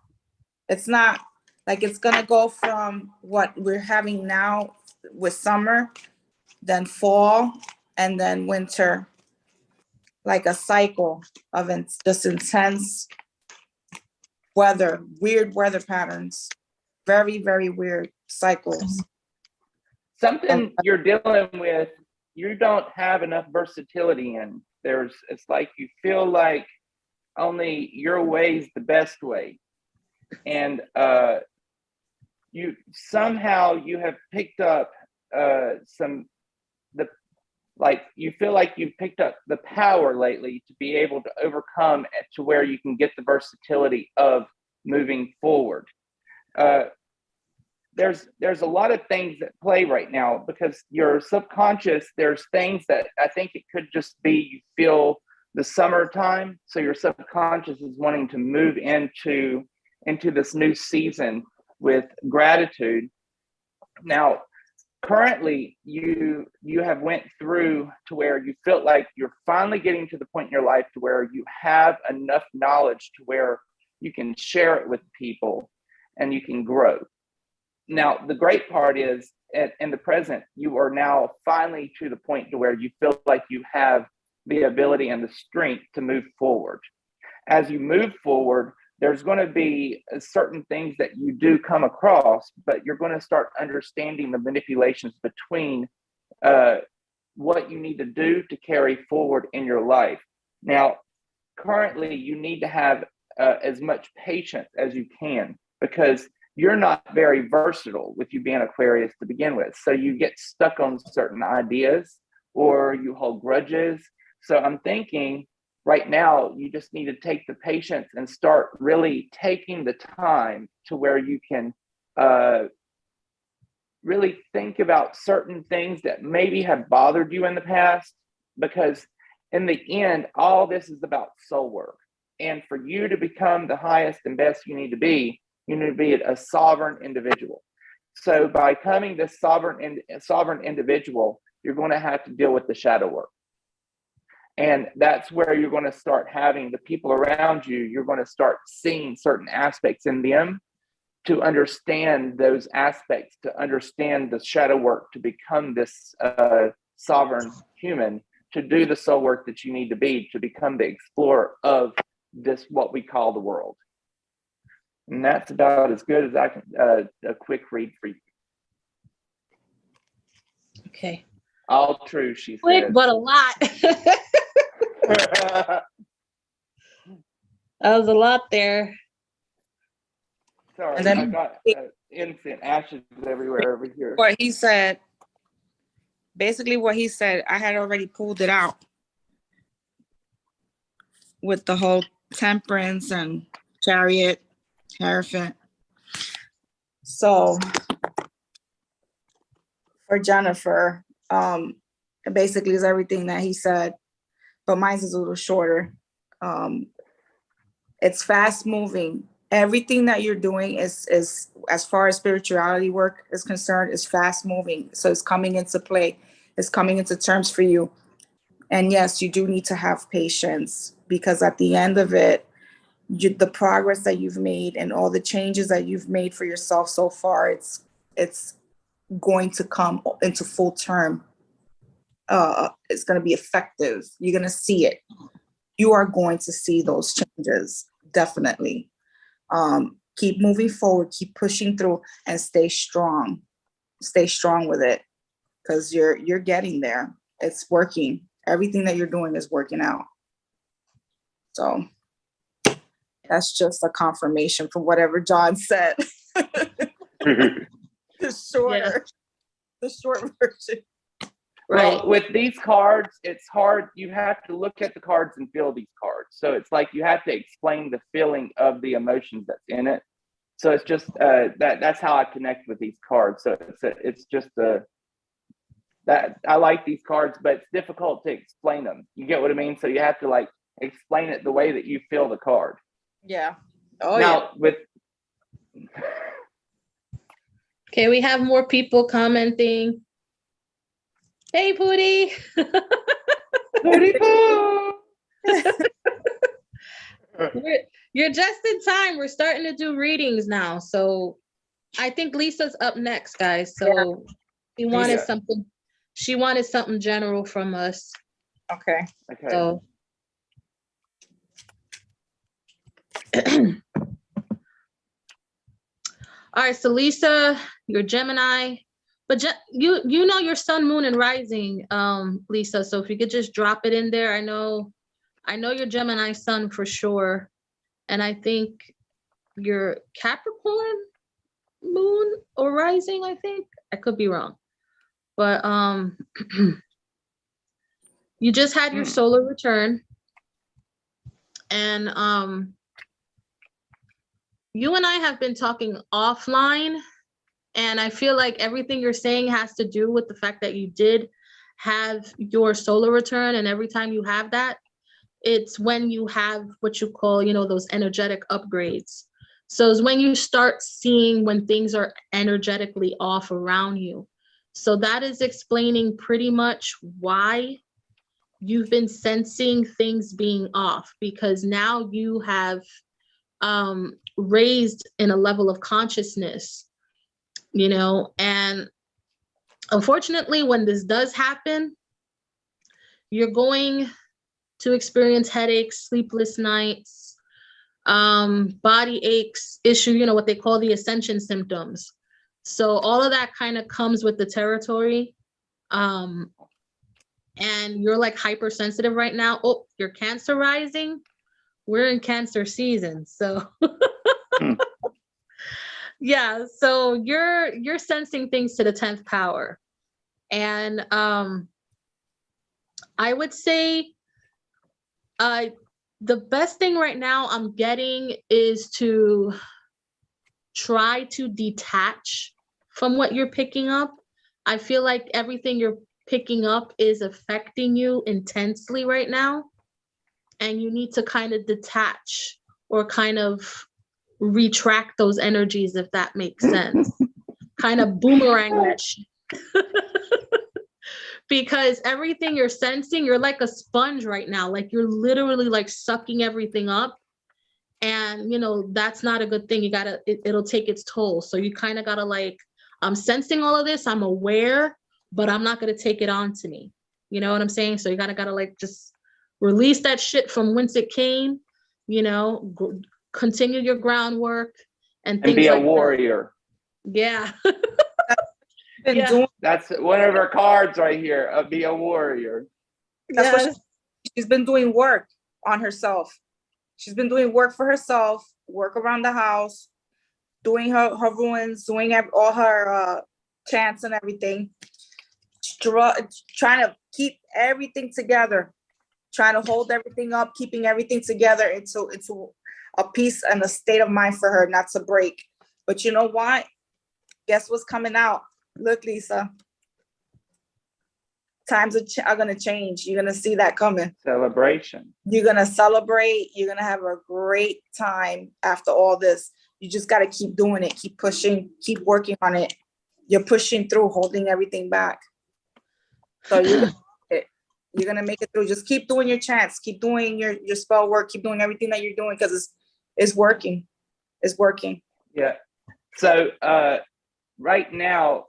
It's not like it's going to go from what we're having now with summer, then fall, and then winter, like a cycle of just intense weather, weird weather patterns, very, very weird cycles. Something you're dealing with, you don't have enough versatility in. It's like you feel like only your way is the best way. And you have picked up you feel like you've picked up the power lately to be able to overcome to where you can get the versatility of moving forward. There's a lot of things that play right now because your subconscious, there's things that I think it could just be you feel the summertime, so your subconscious is wanting to move into this new season with gratitude. Now, currently, you have went through to where you feel like you're finally getting to the point in your life to where you have enough knowledge to where you can share it with people and you can grow. Now, the great part is in the present, you are now finally to the point to where you feel like you have the ability and the strength to move forward. As you move forward, there's going to be certain things that you do come across, but you're going to start understanding the manipulations between what you need to do to carry forward in your life. Now, currently, you need to have as much patience as you can because you're not very versatile with you being Aquarius to begin with. So you get stuck on certain ideas or you hold grudges. So I'm thinking right now, you just need to take the patience and start really taking the time to where you can really think about certain things that maybe have bothered you in the past, because in the end, all this is about soul work. And for you to become the highest and best you need to be a sovereign individual. So by becoming this sovereign individual, you're going to have to deal with the shadow work. And that's where you're going to start having the people around you, you're going to start seeing certain aspects in them to understand those aspects, to understand the shadow work, to become this sovereign human, to do the soul work that you need to be, to become the explorer of this, what we call the world. And that's about as good as I can, a quick read for you. Okay. All true, she Quick, says. but a lot. That was a lot there. Sorry, And then I got incense ashes everywhere over here. what he said, basically what he said, I had already pulled it out with the whole temperance and chariot, hierophant. So for Jennifer, it basically is everything that he said, but mine is a little shorter. It's fast moving. Everything that you're doing is as far as spirituality work is concerned, is fast moving. So it's coming into play. It's coming into terms for you. And yes, you do need to have patience, because at the end of it, the progress that you've made and all the changes that you've made for yourself so far, it's going to come into full term. It's going to be effective. You're going to see it. You are going to see those changes, definitely. Keep moving forward, keep pushing through, and stay strong. Stay strong with it, because you're getting there. It's working. Everything that you're doing is working out. So that's just a confirmation from whatever John said. The short version. Right. Well, with these cards, it's hard. You have to look at the cards and feel these cards. So it's like you have to explain the feeling of the emotions that's in it. So it's just that's how I connect with these cards. So it's just that I like these cards, but it's difficult to explain them. You get what I mean? So you have to like explain it the way that you feel the card. Yeah. Oh, now, yeah. Okay, we have more people commenting. Hey, Pootie. Pootie Poo. You're just in time. We're starting to do readings now. So I think Lisa's up next, guys. So she wanted something. She wanted something general from us. Okay. So all right, so Lisa, you're Gemini, but you know your sun, moon, and rising, Lisa. So if you could just drop it in there. I know your Gemini sun for sure, and I think your Capricorn moon or rising. I think I could be wrong, but you just had your solar return, and you and I have been talking offline, and I feel like everything you're saying has to do with the fact that you did have your solar return, and every time you have that, it's when you have what you call, those energetic upgrades. So it's when you start seeing when things are energetically off around you. So that is explaining pretty much why you've been sensing things being off, because now you have raised in a level of consciousness, and unfortunately, when this does happen, you're going to experience headaches, sleepless nights, body aches, what they call the ascension symptoms. So all of that kind of comes with the territory. And you're like hypersensitive right now. Oh, you're Cancer rising. We're in Cancer season. So yeah, so you're sensing things to the 10th power. And I would say the best thing right now I'm getting is to try to detach from what you're picking up. I feel like everything you're picking up is affecting you intensely right now, and you need to kind of detach or kind of retract those energies, if that makes sense. Kind of boomerang that shit. Because everything you're sensing, you're like a sponge right now. Like you're literally like sucking everything up, And, you know, that's not a good thing. You gotta, it'll take its toll. So you kind of gotta like, I'm sensing all of this, I'm aware, but I'm not gonna take it on to me. You know what I'm saying? So you gotta like just release that shit from whence it came, you know, continue your groundwork and things be a like warrior. that. Yeah. That's one of her cards right here. Be a warrior. That's what she's been doing work on herself. She's been doing work for herself, work around the house, doing her ruins, doing all her chants and everything. Trying to keep everything together, trying to hold everything up, keeping everything together into a peace and a state of mind for her not to break. But you know what? Guess what's coming out? Look, Lisa. Times are going to change. You're going to see that coming. Celebration. You're going to celebrate. You're going to have a great time after all this. You just got to keep doing it. Keep pushing. Keep working on it. You're pushing through, holding everything back. So you're going to make it through. Just keep doing your chants. Keep doing your spell work. Keep doing everything that you're doing because it's working. It's working. Yeah. So right now,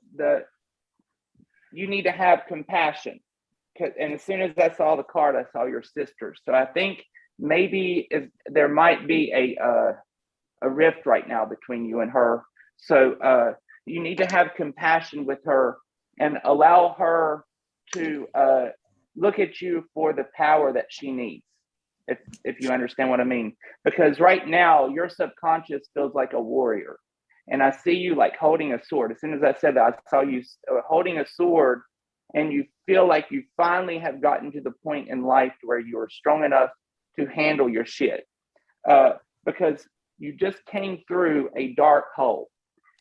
you need to have compassion. And as soon as I saw the card, I saw your sister. So I think maybe there might be a rift right now between you and her. So you need to have compassion with her and allow her to look at you for the power that she needs, if you understand what I mean. Because right now, your subconscious feels like a warrior. And I see you like holding a sword. As soon as I said that, I saw you holding a sword, and you feel like you finally have gotten to the point in life where you are strong enough to handle your shit. Because you just came through a dark hole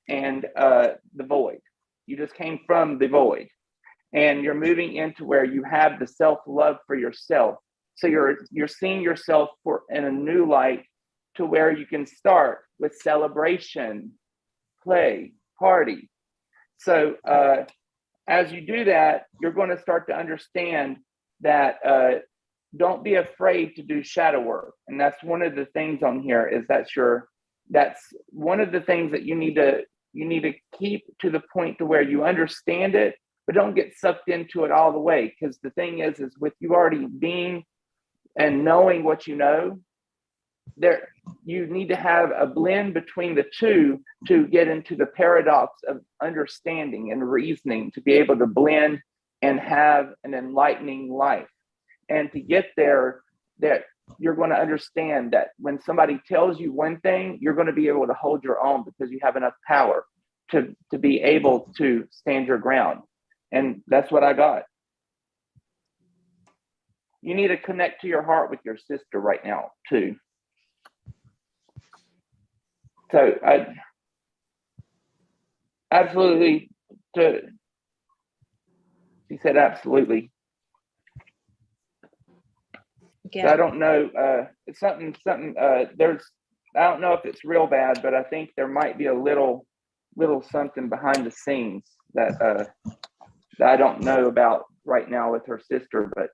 and the void. You just came from the void. And you're moving into where you have the self-love for yourself. So you're seeing yourself in a new light to where you can start with celebration, play, party. So as you do that, you're going to start to understand that don't be afraid to do shadow work. And that's one of the things on here is that's one of the things that you need to keep to the point to where you understand it, but don't get sucked into it all the way. Because the thing is with you already being and knowing what you know, there you need to have a blend between the two to get into the paradox of understanding and reasoning, to be able to blend and have an enlightening life. And to get there, that you're going to understand that when somebody tells you one thing, you're going to be able to hold your own because you have enough power to be able to stand your ground. And that's what I got. You need to connect to your heart with your sister right now too. So I absolutely, she said absolutely. Yeah. So I don't know, it's something, there's, I don't know if it's real bad, but I think there might be a little something behind the scenes that I don't know about right now with her sister, but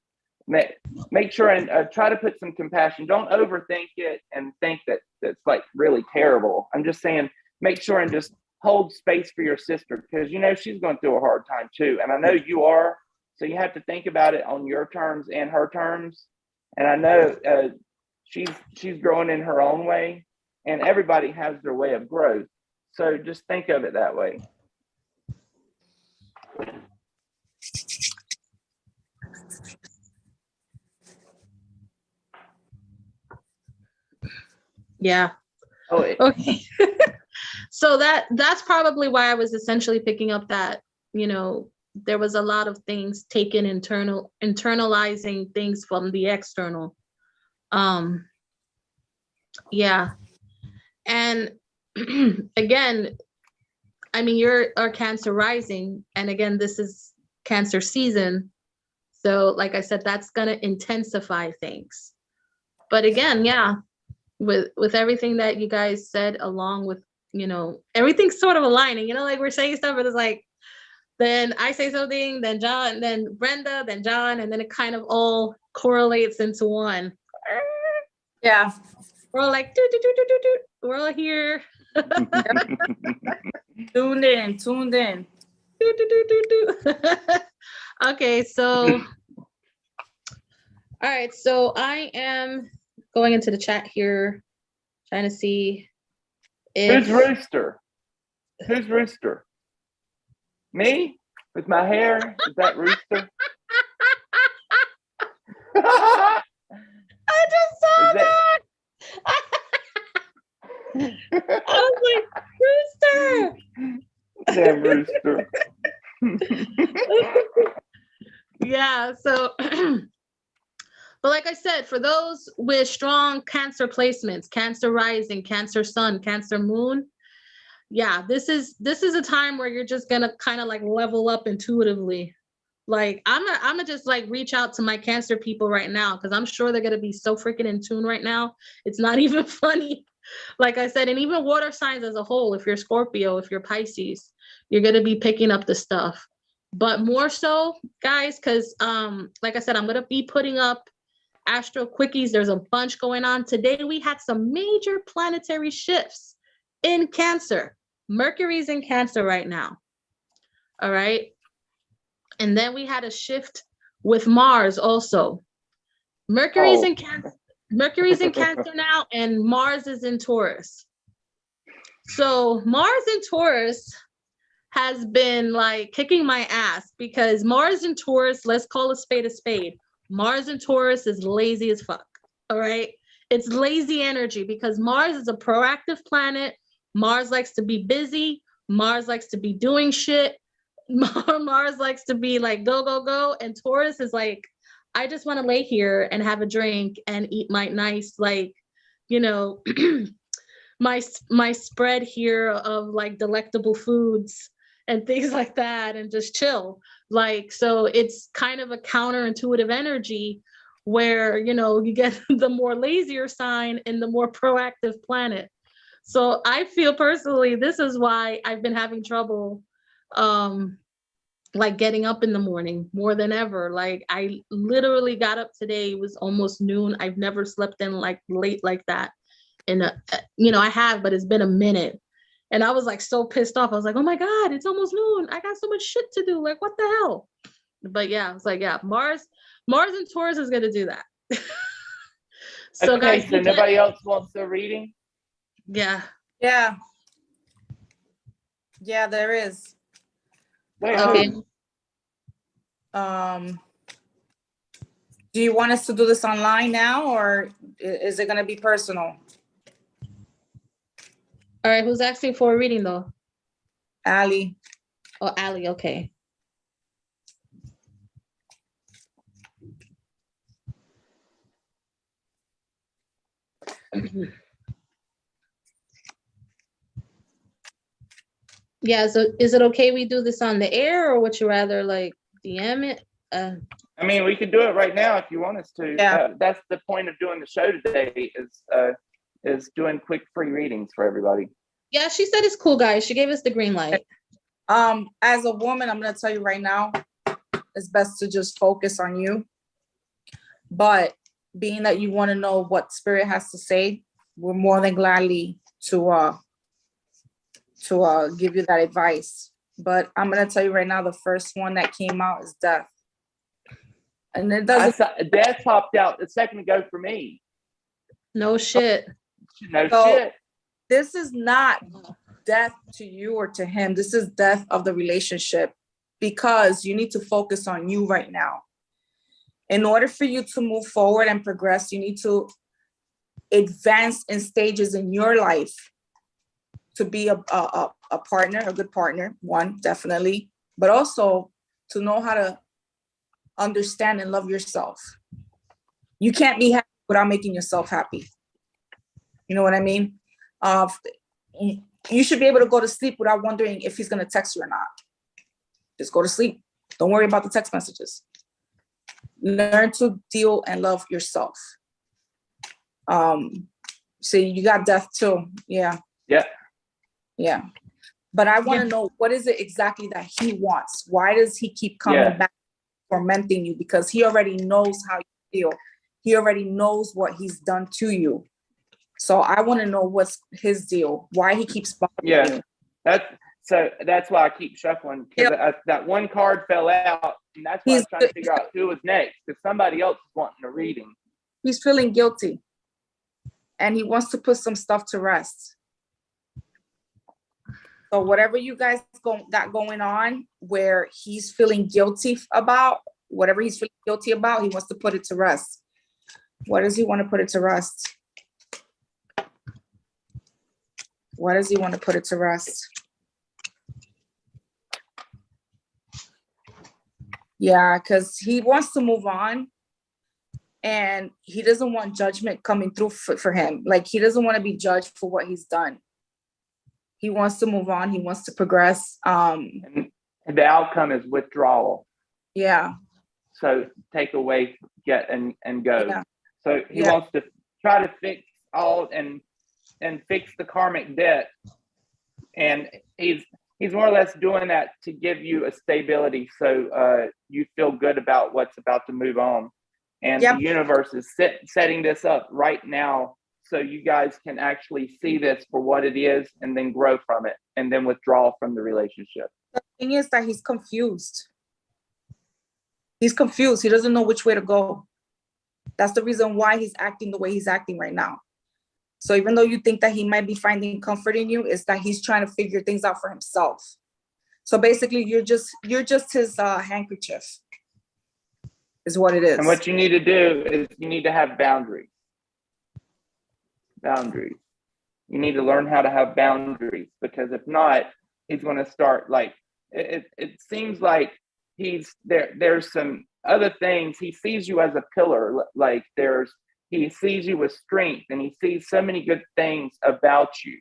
make sure and try to put some compassion. Don't overthink it and think that that's like really terrible. I'm just saying, make sure and just hold space for your sister, because you know she's going through a hard time too, and I know you are. So you have to think about it on your terms and her terms. And I know she's growing in her own way, and everybody has their way of growth. So just think of it that way. Yeah. Oh, okay. So that's probably why I was essentially picking up that, you know, there was a lot of things taken internalizing things from the external. Yeah. And again, I mean, you're our Cancer rising, and again, this is Cancer season. So like I said, that's going to intensify things. But again, yeah, with everything that you guys said, along with, you know, everything's sort of aligning, you know, like we're saying stuff, but it's like, then I say something, then John, then Brenda, then John, and then it kind of all correlates into one. Yeah. We're all like, do, do, do, do, do, do. We're all here. Tuned in. Do, do, do, do, do. Okay, so, all right, so I am going into the chat here, trying to see if... Who's Rooster? Who's Rooster? Me? With my hair? Is that Rooster? I just saw that. I was like, Rooster. Damn Rooster. Yeah, so, but like I said, for those with strong Cancer placements, Cancer rising, Cancer sun, Cancer moon, yeah, this is a time where you're just gonna kind of like level up intuitively. Like I'm gonna just like reach out to my Cancer people right now, because I'm sure they're gonna be so freaking in tune right now. It's not even funny. Like I said, and even water signs as a whole, if you're Scorpio, if you're Pisces, you're gonna be picking up the stuff. But more so, guys, because like I said, I'm gonna be putting up Astro Quickies. There's a bunch going on. Today we had some major planetary shifts in Cancer. Mercury's in Cancer right now. All right. And then we had a shift with Mars also. Mercury's in Cancer. Mercury's in Cancer now, and Mars is in Taurus. So Mars in Taurus has been like kicking my ass, because Mars in Taurus, let's call a spade a spade. Mars in Taurus is lazy as fuck. All right. It's lazy energy, because Mars is a proactive planet. Mars likes to be busy. Mars likes to be doing shit. Mars likes to be like, go, go, go. And Taurus is like, I just want to lay here and have a drink and eat my nice, like, you know, my spread here of like delectable foods and things like that, and just chill. Like, so it's kind of a counterintuitive energy where, you know, you get the more lazier sign and the more proactive planet. So I feel personally, this is why I've been having trouble like getting up in the morning more than ever. Like I literally got up today, it was almost noon. I've never slept in like late like that. And you know, I have, but it's been a minute. And I was like so pissed off. I was like, oh my God, it's almost noon. I got so much shit to do. Like, what the hell? But yeah, I was like, yeah, Mars and Taurus is gonna do that. So okay, guys, so nobody else wants a reading? Yeah. Yeah, there is. Wait, Okay. Do you want us to do this online now, or is it going to be personal? All right, who's asking for a reading though? Allie. Oh, Allie, okay. Yeah, so is it okay we do this on the air, or would you rather like DM it? I mean, we could do it right now if you want us to. Yeah. That's the point of doing the show today, is doing quick free readings for everybody. Yeah, she said it's cool, guys. She gave us the green light. As a woman, I'm going to tell you right now, it's best to just focus on you. But being that you want to know what Spirit has to say, we're more than gladly to give you that advice. But I'm going to tell you right now, the first one that came out is death. And it doesn't. Death popped out a second ago for me. No shit. No So, shit. This is not death to you or to him. This is death of the relationship, because you need to focus on you right now. In order for you to move forward and progress, you need to advance in stages in your life to be a partner, a good partner, one, definitely, but also to know how to understand and love yourself. You can't be happy without making yourself happy. You know what I mean? You should be able to go to sleep without wondering if he's going to text you or not. Just go to sleep. Don't worry about the text messages. Learn to deal and love yourself. So you got death too. Yeah. But I want to know, what is it exactly that he wants? Why does he keep coming back, tormenting you? Because he already knows how you feel. He already knows what he's done to you. So I want to know what's his deal, why he keeps bothering you. That's why I keep shuffling, because that one card fell out, and that's why I'm trying to figure out who was next, because somebody else is wanting a reading. He's feeling guilty, and he wants to put some stuff to rest. So whatever you guys got going on, where he's feeling guilty about, whatever he's feeling guilty about, he wants to put it to rest. What does he want to put it to rest? Why does he want to put it to rest? Yeah, because he wants to move on, and he doesn't want judgment coming through for him. Like, he doesn't want to be judged for what he's done. He wants to move on. He wants to progress. And the outcome is withdrawal. Yeah. So take away, get and go. Yeah. So he wants to try to fix all and fix the karmic debt, and he's more or less doing that to give you a stability, so you feel good about what's about to move on. And the universe is setting this up right now, so you guys can actually see this for what it is, and then grow from it, and then withdraw from the relationship. The thing is that he's confused. He's confused. He doesn't know which way to go. That's the reason why he's acting the way he's acting right now. So even though you think that he might be finding comfort in you, it's that he's trying to figure things out for himself. So basically, you're just his handkerchief, is what it is. And what you need to do is you need to have boundaries. Boundaries. You need to learn how to have boundaries, because if not, he's going to start like it seems like he's there. There's some other things. He sees you as a pillar. Like he sees you with strength, and he sees so many good things about you.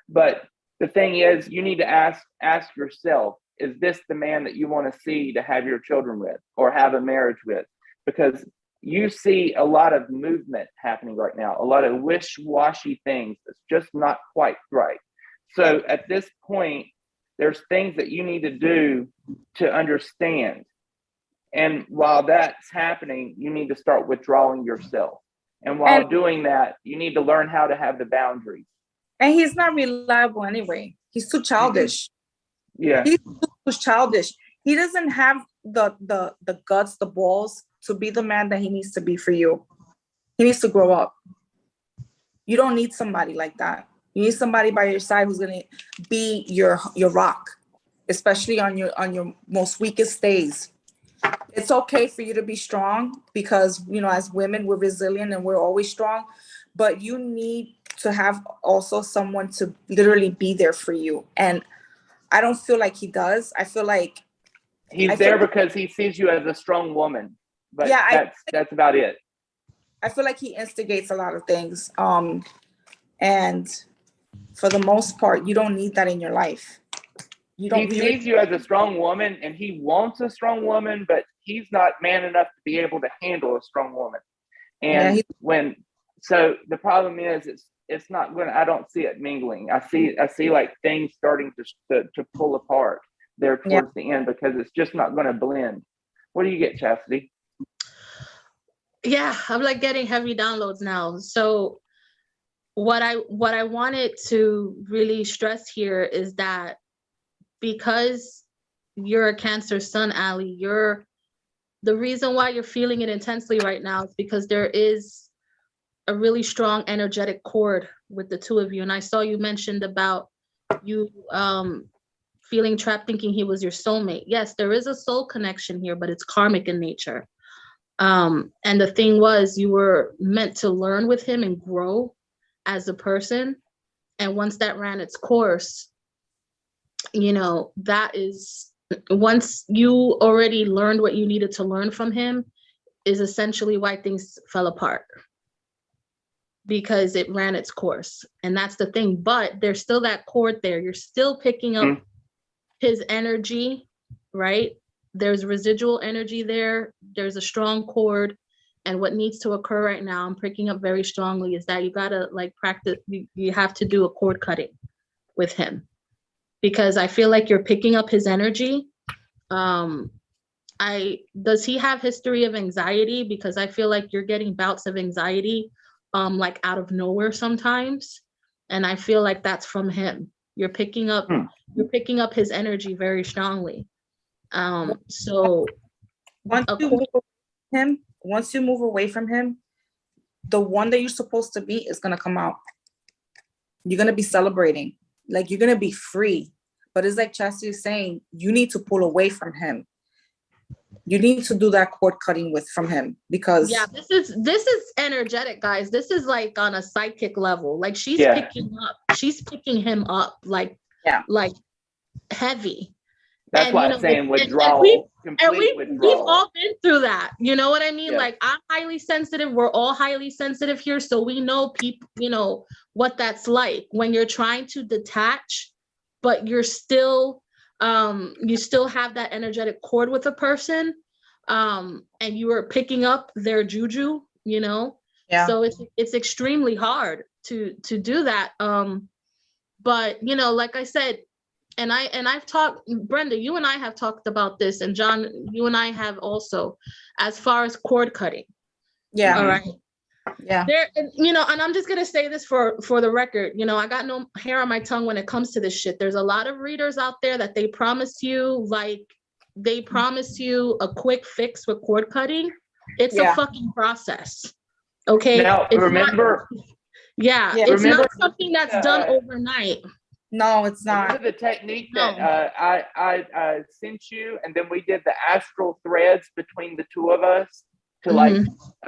But the thing is, you need to ask yourself, is this the man that you want to see to have your children with or have a marriage with? Because you see a lot of movement happening right now, a lot of wish-washy things that's just not quite right. So at this point, there's things that you need to do to understand. And while that's happening, you need to start withdrawing yourself. And while doing that, you need to learn how to have the boundaries. And he's not reliable anyway. He's too childish. Yeah. He's too childish. He doesn't have the guts, the balls to be the man that he needs to be for you. He needs to grow up. You don't need somebody like that. You need somebody by your side who's going to be your rock, especially on your most weakest days. It's okay for you to be strong, because, you know, as women, we're resilient and we're always strong, but you need to have also someone to literally be there for you. And I don't feel like he does. I feel like he's there because he sees you as a strong woman, but that's about it. I feel like he instigates a lot of things. And for the most part, you don't need that in your life. He sees you as a strong woman, and he wants a strong woman, but he's not man enough to be able to handle a strong woman. And so the problem is, it's not going to, I don't see it mingling. I see like things starting to pull apart there towards the end, because it's just not going to blend. What do you get, Chastity? Yeah, I'm like getting heavy downloads now. So what I wanted to really stress here is that, because you're a Cancer sun, Allie, the reason why you're feeling it intensely right now is because there is a really strong energetic cord with the two of you. And I saw you mentioned about you feeling trapped, thinking he was your soulmate. Yes, there is a soul connection here, but it's karmic in nature. And the thing was, you were meant to learn with him and grow as a person. And once that ran its course, you know, that is, once you already learned what you needed to learn from him, is essentially why things fell apart, because it ran its course. And that's the thing. But there's still that cord there. You're still picking up his energy, right? There's residual energy there. There's a strong cord. And what needs to occur right now, I'm picking up very strongly, is that you gotta like practice, you have to do a cord cutting with him, because I feel like you're picking up his energy. Does he have history of anxiety? Because I feel like you're getting bouts of anxiety like out of nowhere sometimes. And I feel like that's from him. You're picking up his energy very strongly. So once you move away from him, the one that you're supposed to be is gonna come out. You're gonna be celebrating, like you're gonna be free. But it's like Chastity is saying, you need to pull away from him. You need to do that cord cutting from him, because this is energetic, guys. This is like on a psychic level. Like she's picking him up like heavy. That's why I'm saying withdrawal. We've all been through that. You know what I mean? Like I'm highly sensitive. We're all highly sensitive here. So we know people, what that's like when you're trying to detach, but you're still, you still have that energetic cord with a person. And you are picking up their juju, So it's extremely hard to do that. But like I said, and I've talked, Brenda, you and I have talked about this, and John, you and I have also, as far as cord cutting. Yeah. All right. Yeah. There, and I'm just gonna say this for the record. I got no hair on my tongue when it comes to this shit. There's a lot of readers out there that they promise you a quick fix with cord cutting. It's a fucking process. Okay. Now, remember. It's not something that's done overnight. No, it's not. Remember the technique that I sent you, and then we did the astral threads between the two of us to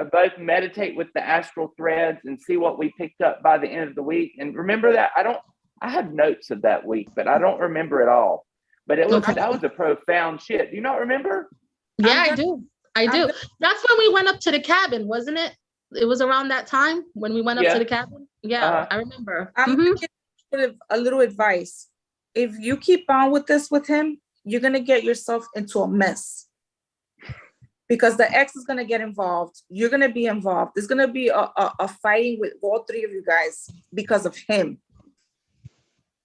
both meditate with the astral threads and see what we picked up by the end of the week. And remember that I have notes of that week, but I don't remember it all. But that was a profound shit. Do you not remember? Yeah, I do. That's when we went up to the cabin, wasn't it? It was around that time when we went up to the cabin. Yeah, I remember. I'm gonna give a little advice. If you keep on with this with him, you're gonna get yourself into a mess, because the ex is gonna get involved. You're gonna be involved. There's gonna be a fighting with all three of you guys because of him,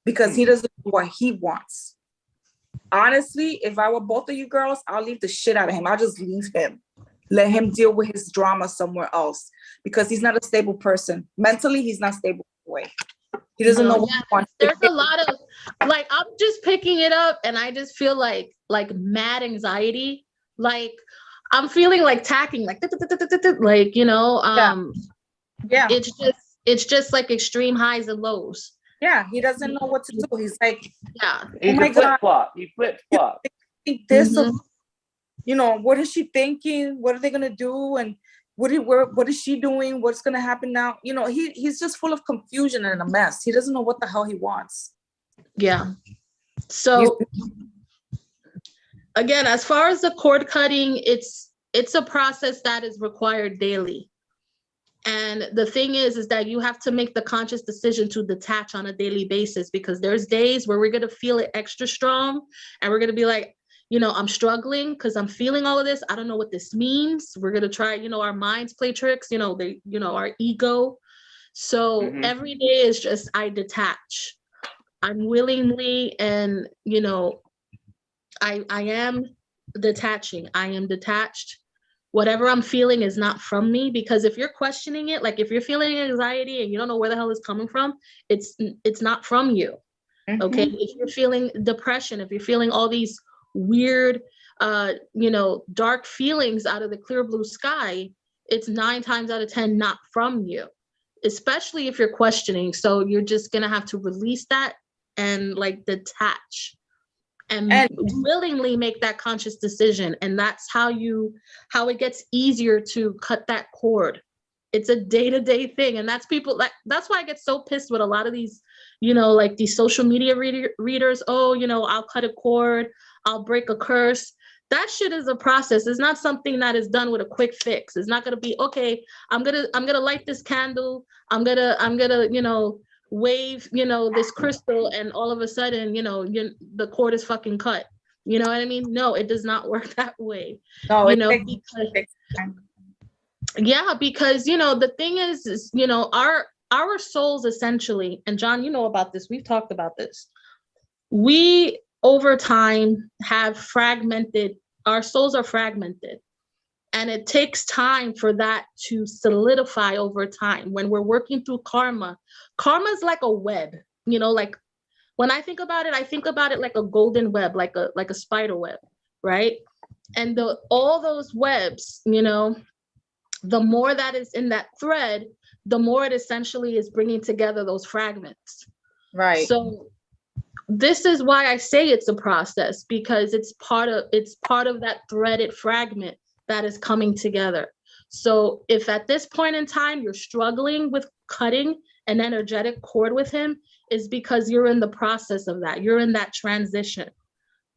because he doesn't do what he wants. Honestly, if I were both of you girls, I'll leave the shit out of him. I'll just leave him. Let him deal with his drama somewhere else, because he's not a stable person. Mentally, he's not stable anyway. He doesn't know what he wants. There's a lot of, like, I'm just picking it up and I just feel like mad anxiety. Like I'm feeling like tacking, like, it's just like extreme highs and lows. Yeah, he doesn't know what to do. He's like, he's a flip-flop. He flip-flop. This, what is she thinking? What are they gonna do? And what is she doing? What's gonna happen now? He's just full of confusion and a mess. He doesn't know what the hell he wants. Yeah. So again, as far as the cord cutting, it's a process that is required daily. And the thing is that you have to make the conscious decision to detach on a daily basis, because there's days where we're going to feel it extra strong and we're going to be like, I'm struggling because I'm feeling all of this. I don't know what this means. We're going to try, our minds play tricks, our ego. So every day is just, I detach. I'm willingly, and, I am detaching. I am detached. Whatever I'm feeling is not from me, because if you're questioning it, like if you're feeling anxiety and you don't know where the hell it's coming from, it's not from you. Okay. If you're feeling depression, if you're feeling all these weird, dark feelings out of the clear blue sky, it's 9 times out of 10 not from you, especially if you're questioning. So you're just going to have to release that and detach and willingly make that conscious decision. And that's how it gets easier to cut that cord. It's a day-to-day thing. And that's why I get so pissed with a lot of these, these social media readers. Oh, I'll cut a cord, I'll break a curse. That shit is a process. It's not something that is done with a quick fix. It's not going to be, okay, I'm going to light this candle. I'm going to, wave, this crystal, and all of a sudden, the cord is fucking cut. You know what I mean? No, it does not work that way. No, because the thing is our souls essentially, and John, you know about this, we've talked about this. We over time have fragmented, our souls are fragmented. And it takes time for that to solidify over time. When we're working through karma is like a web, you know, like when I think about it like a golden web, like a spider web, right? And all those webs, you know, the more that is in that thread, the more it essentially is bringing together those fragments. Right. So this is why I say it's a process, because it's part of that threaded fragment that is coming together. So if at this point in time you're struggling with cutting an energetic cord with him, is because you're in the process of that. You're in that transition.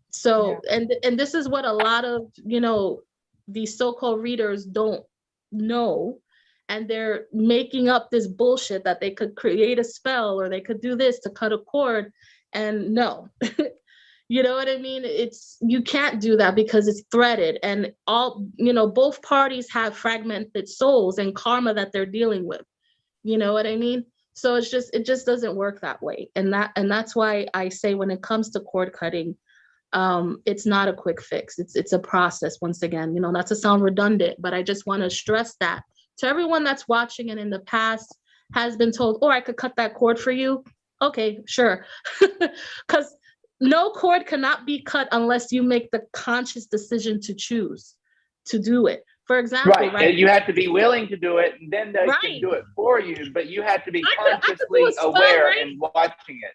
So, yeah. And this is what a lot of, you know, these so-called readers don't know. And they're making up this bullshit that they could create a spell or they could do this to cut a cord. And no, you know what I mean? You can't do that because it's threaded, and all, you know, both parties have fragmented souls and karma that they're dealing with. You know what I mean? So it just doesn't work that way. And that's why I say when it comes to cord cutting, it's not a quick fix. It's a process. Once again, you know, not to sound redundant, but I just want to stress that to everyone that's watching and in the past has been told, oh, I could cut that cord for you. Okay, sure. Because no cord cannot be cut unless you make the conscious decision to choose to do it. For example, right? You have to be willing to do it, and then they can do it for you, but you have to be consciously aware and watching it.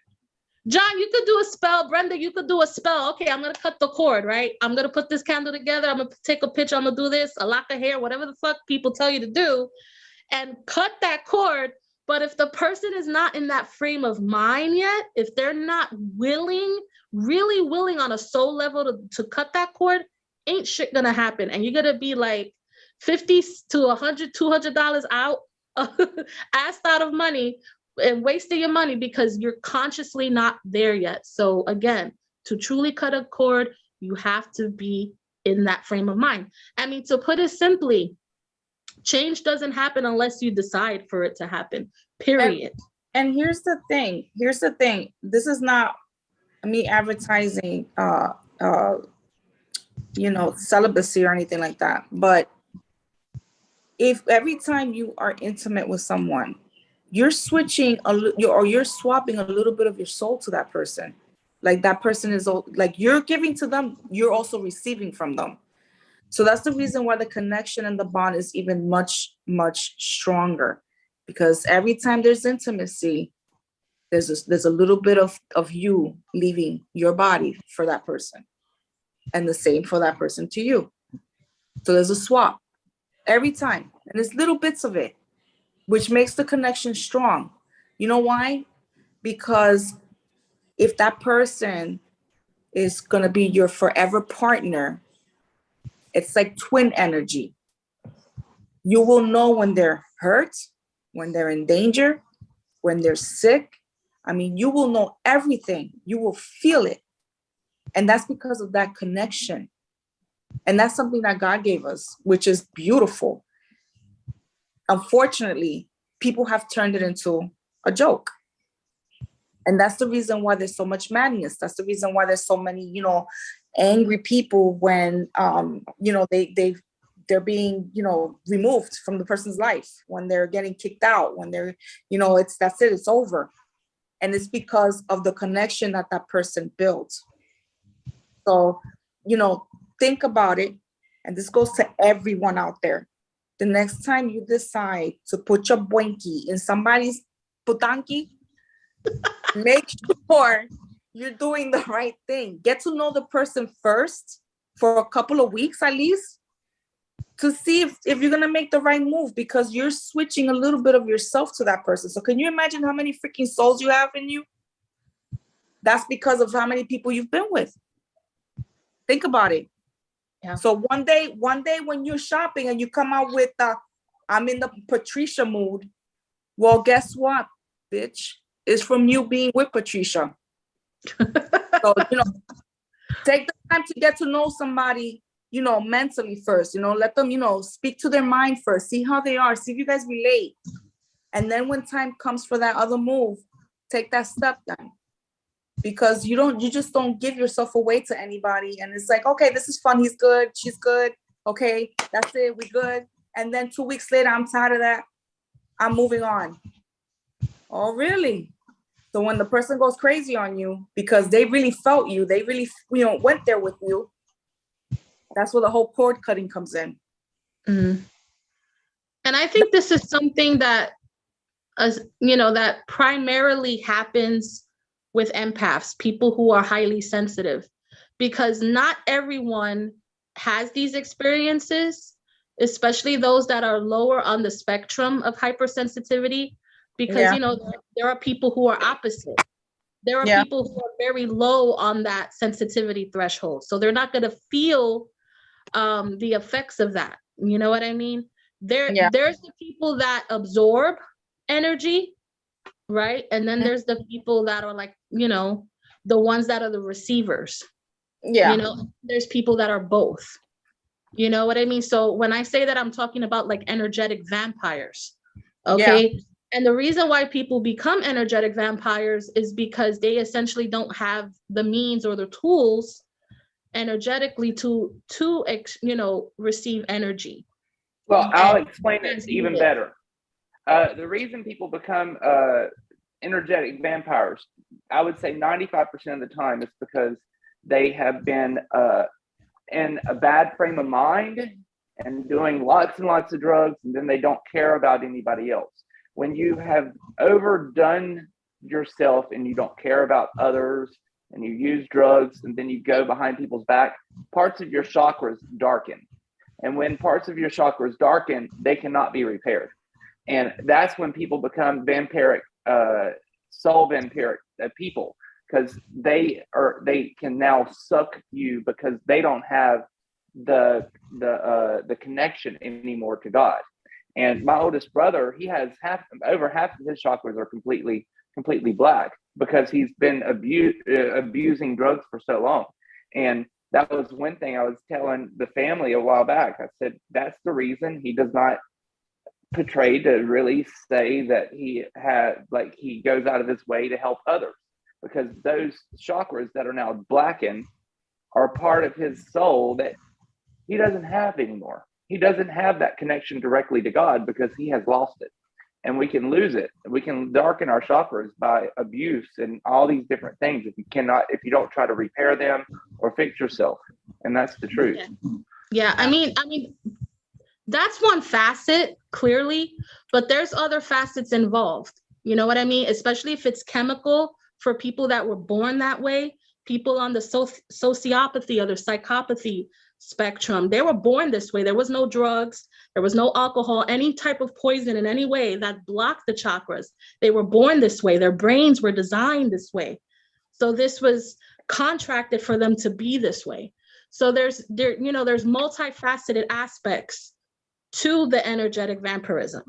John, you could do a spell. Brenda, you could do a spell. Okay, I'm going to cut the cord, right? I'm going to put this candle together. I'm going to take a picture. I'm going to do this, a lock of hair, whatever the fuck people tell you to do, and cut that cord. But if the person is not in that frame of mind yet, if they're not willing, really willing on a soul level to cut that cord, ain't shit gonna happen. And you're gonna be like $50 to $100, $200 out, assed out of money and wasting your money because you're consciously not there yet. So again, to truly cut a cord, you have to be in that frame of mind. I mean, to put it simply, change doesn't happen unless you decide for it to happen, period. And here's the thing. This is not me advertising, you know, celibacy or anything like that. But if every time you are intimate with someone, you're switching you're swapping a little bit of your soul to that person. Like that person is like you're giving to them, you're also receiving from them. So that's the reason why the connection and the bond is even much, much stronger, because every time there's intimacy, there's a little bit of you leaving your body for that person, and the same for that person to you. So there's a swap every time, and there's little bits of it, which makes the connection strong. You know why? Because if that person is going to be your forever partner, it's like twin energy. You will know when they're hurt, when they're in danger, when they're sick. I mean, you will know everything. You will feel it. And that's because of that connection. And that's something that God gave us, which is beautiful. Unfortunately, people have turned it into a joke. And that's the reason why there's so much madness. That's the reason why there's so many, you know, angry people when, you know, they're being, you know, removed from the person's life, when they're getting kicked out, when they're, you know, that's it, it's over. And it's because of the connection that person built. So, you know, think about it. And this goes to everyone out there. The next time you decide to put your boinky in somebody's putanki, make sure you're doing the right thing. Get to know the person first for a couple of weeks at least, to see if you're going to make the right move, because you're switching a little bit of yourself to that person. So can you imagine how many freaking souls you have in you? That's because of how many people you've been with. Think about it. Yeah. So one day when you're shopping and you come out with, I'm in the Patricia mood. Well, guess what, bitch? It's from you being with Patricia. So, you know, take the time to get to know somebody, you know, mentally first, you know, let them, you know, speak to their mind first, see how they are, see if you guys relate. And then when time comes for that other move, take that step then. Because you just don't give yourself away to anybody. And it's like, okay, this is fun. He's good. She's good. Okay, that's it, we good. And then 2 weeks later, I'm tired of that. I'm moving on. Oh, really? So when the person goes crazy on you because they really felt you, they really, went there with you, that's where the whole cord cutting comes in. Mm-hmm. And I think this is something that, that primarily happens with empaths, people who are highly sensitive, because not everyone has these experiences, especially those that are lower on the spectrum of hypersensitivity, because, there are people who are opposite. There are people who are very low on that sensitivity threshold. So they're not going to feel the effects of that. You know what I mean? There's the people that absorb energy, right? And then there's the people that are like, the ones that are the receivers. There's people that are both. You know what I mean? So when I say that, I'm talking about like energetic vampires. Okay. Yeah. And the reason why people become energetic vampires is because they essentially don't have the means or the tools energetically to receive energy. Well, I'll explain it even better. The reason people become energetic vampires, I would say 95% of the time, is because they have been in a bad frame of mind and doing lots and lots of drugs, and then they don't care about anybody else. When you have overdone yourself and you don't care about others and you use drugs and then you go behind people's back, parts of your chakras darken. And when parts of your chakras darken, they cannot be repaired. And that's when people become vampiric, soul vampiric people, because they can now suck you because they don't have the connection anymore to God. And my oldest brother, he has over half of his chakras are completely black because he's been abusing drugs for so long. And that was one thing I was telling the family a while back. I said, that's the reason he does not portray to really say that he goes out of his way to help others, because those chakras that are now blackened are part of his soul that he doesn't have anymore. He doesn't have that connection directly to God because he has lost it. And we can lose it. We can darken our chakras by abuse and all these different things if you don't try to repair them or fix yourself. And that's the truth. Yeah. I mean, that's one facet, clearly, but there's other facets involved. You know what I mean? Especially if it's chemical for people that were born that way, people on the sociopathy or the psychopathy spectrum. They were born this way. There was no drugs, there was no alcohol, any type of poison in any way that blocked the chakras. They were born this way. Their brains were designed this way. So this was contracted for them to be this way. So there's multifaceted aspects to the energetic vampirism.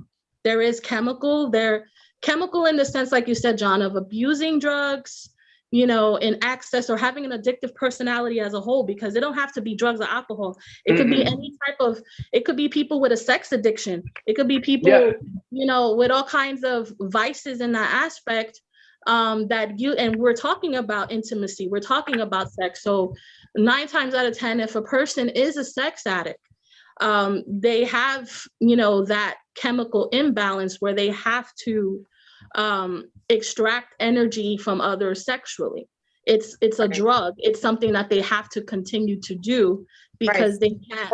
There is chemical. They're chemical in the sense, like you said, John, of abusing drugs, in excess, or having an addictive personality as a whole, because it don't have to be drugs or alcohol. It could be any type of, it could be people with a sex addiction. It could be people, with all kinds of vices in that aspect, and we're talking about intimacy, we're talking about sex. So 9 times out of 10, if a person is a sex addict, they have, that chemical imbalance where they have to extract energy from others sexually. It's a drug. It's something that they have to continue to do because they can't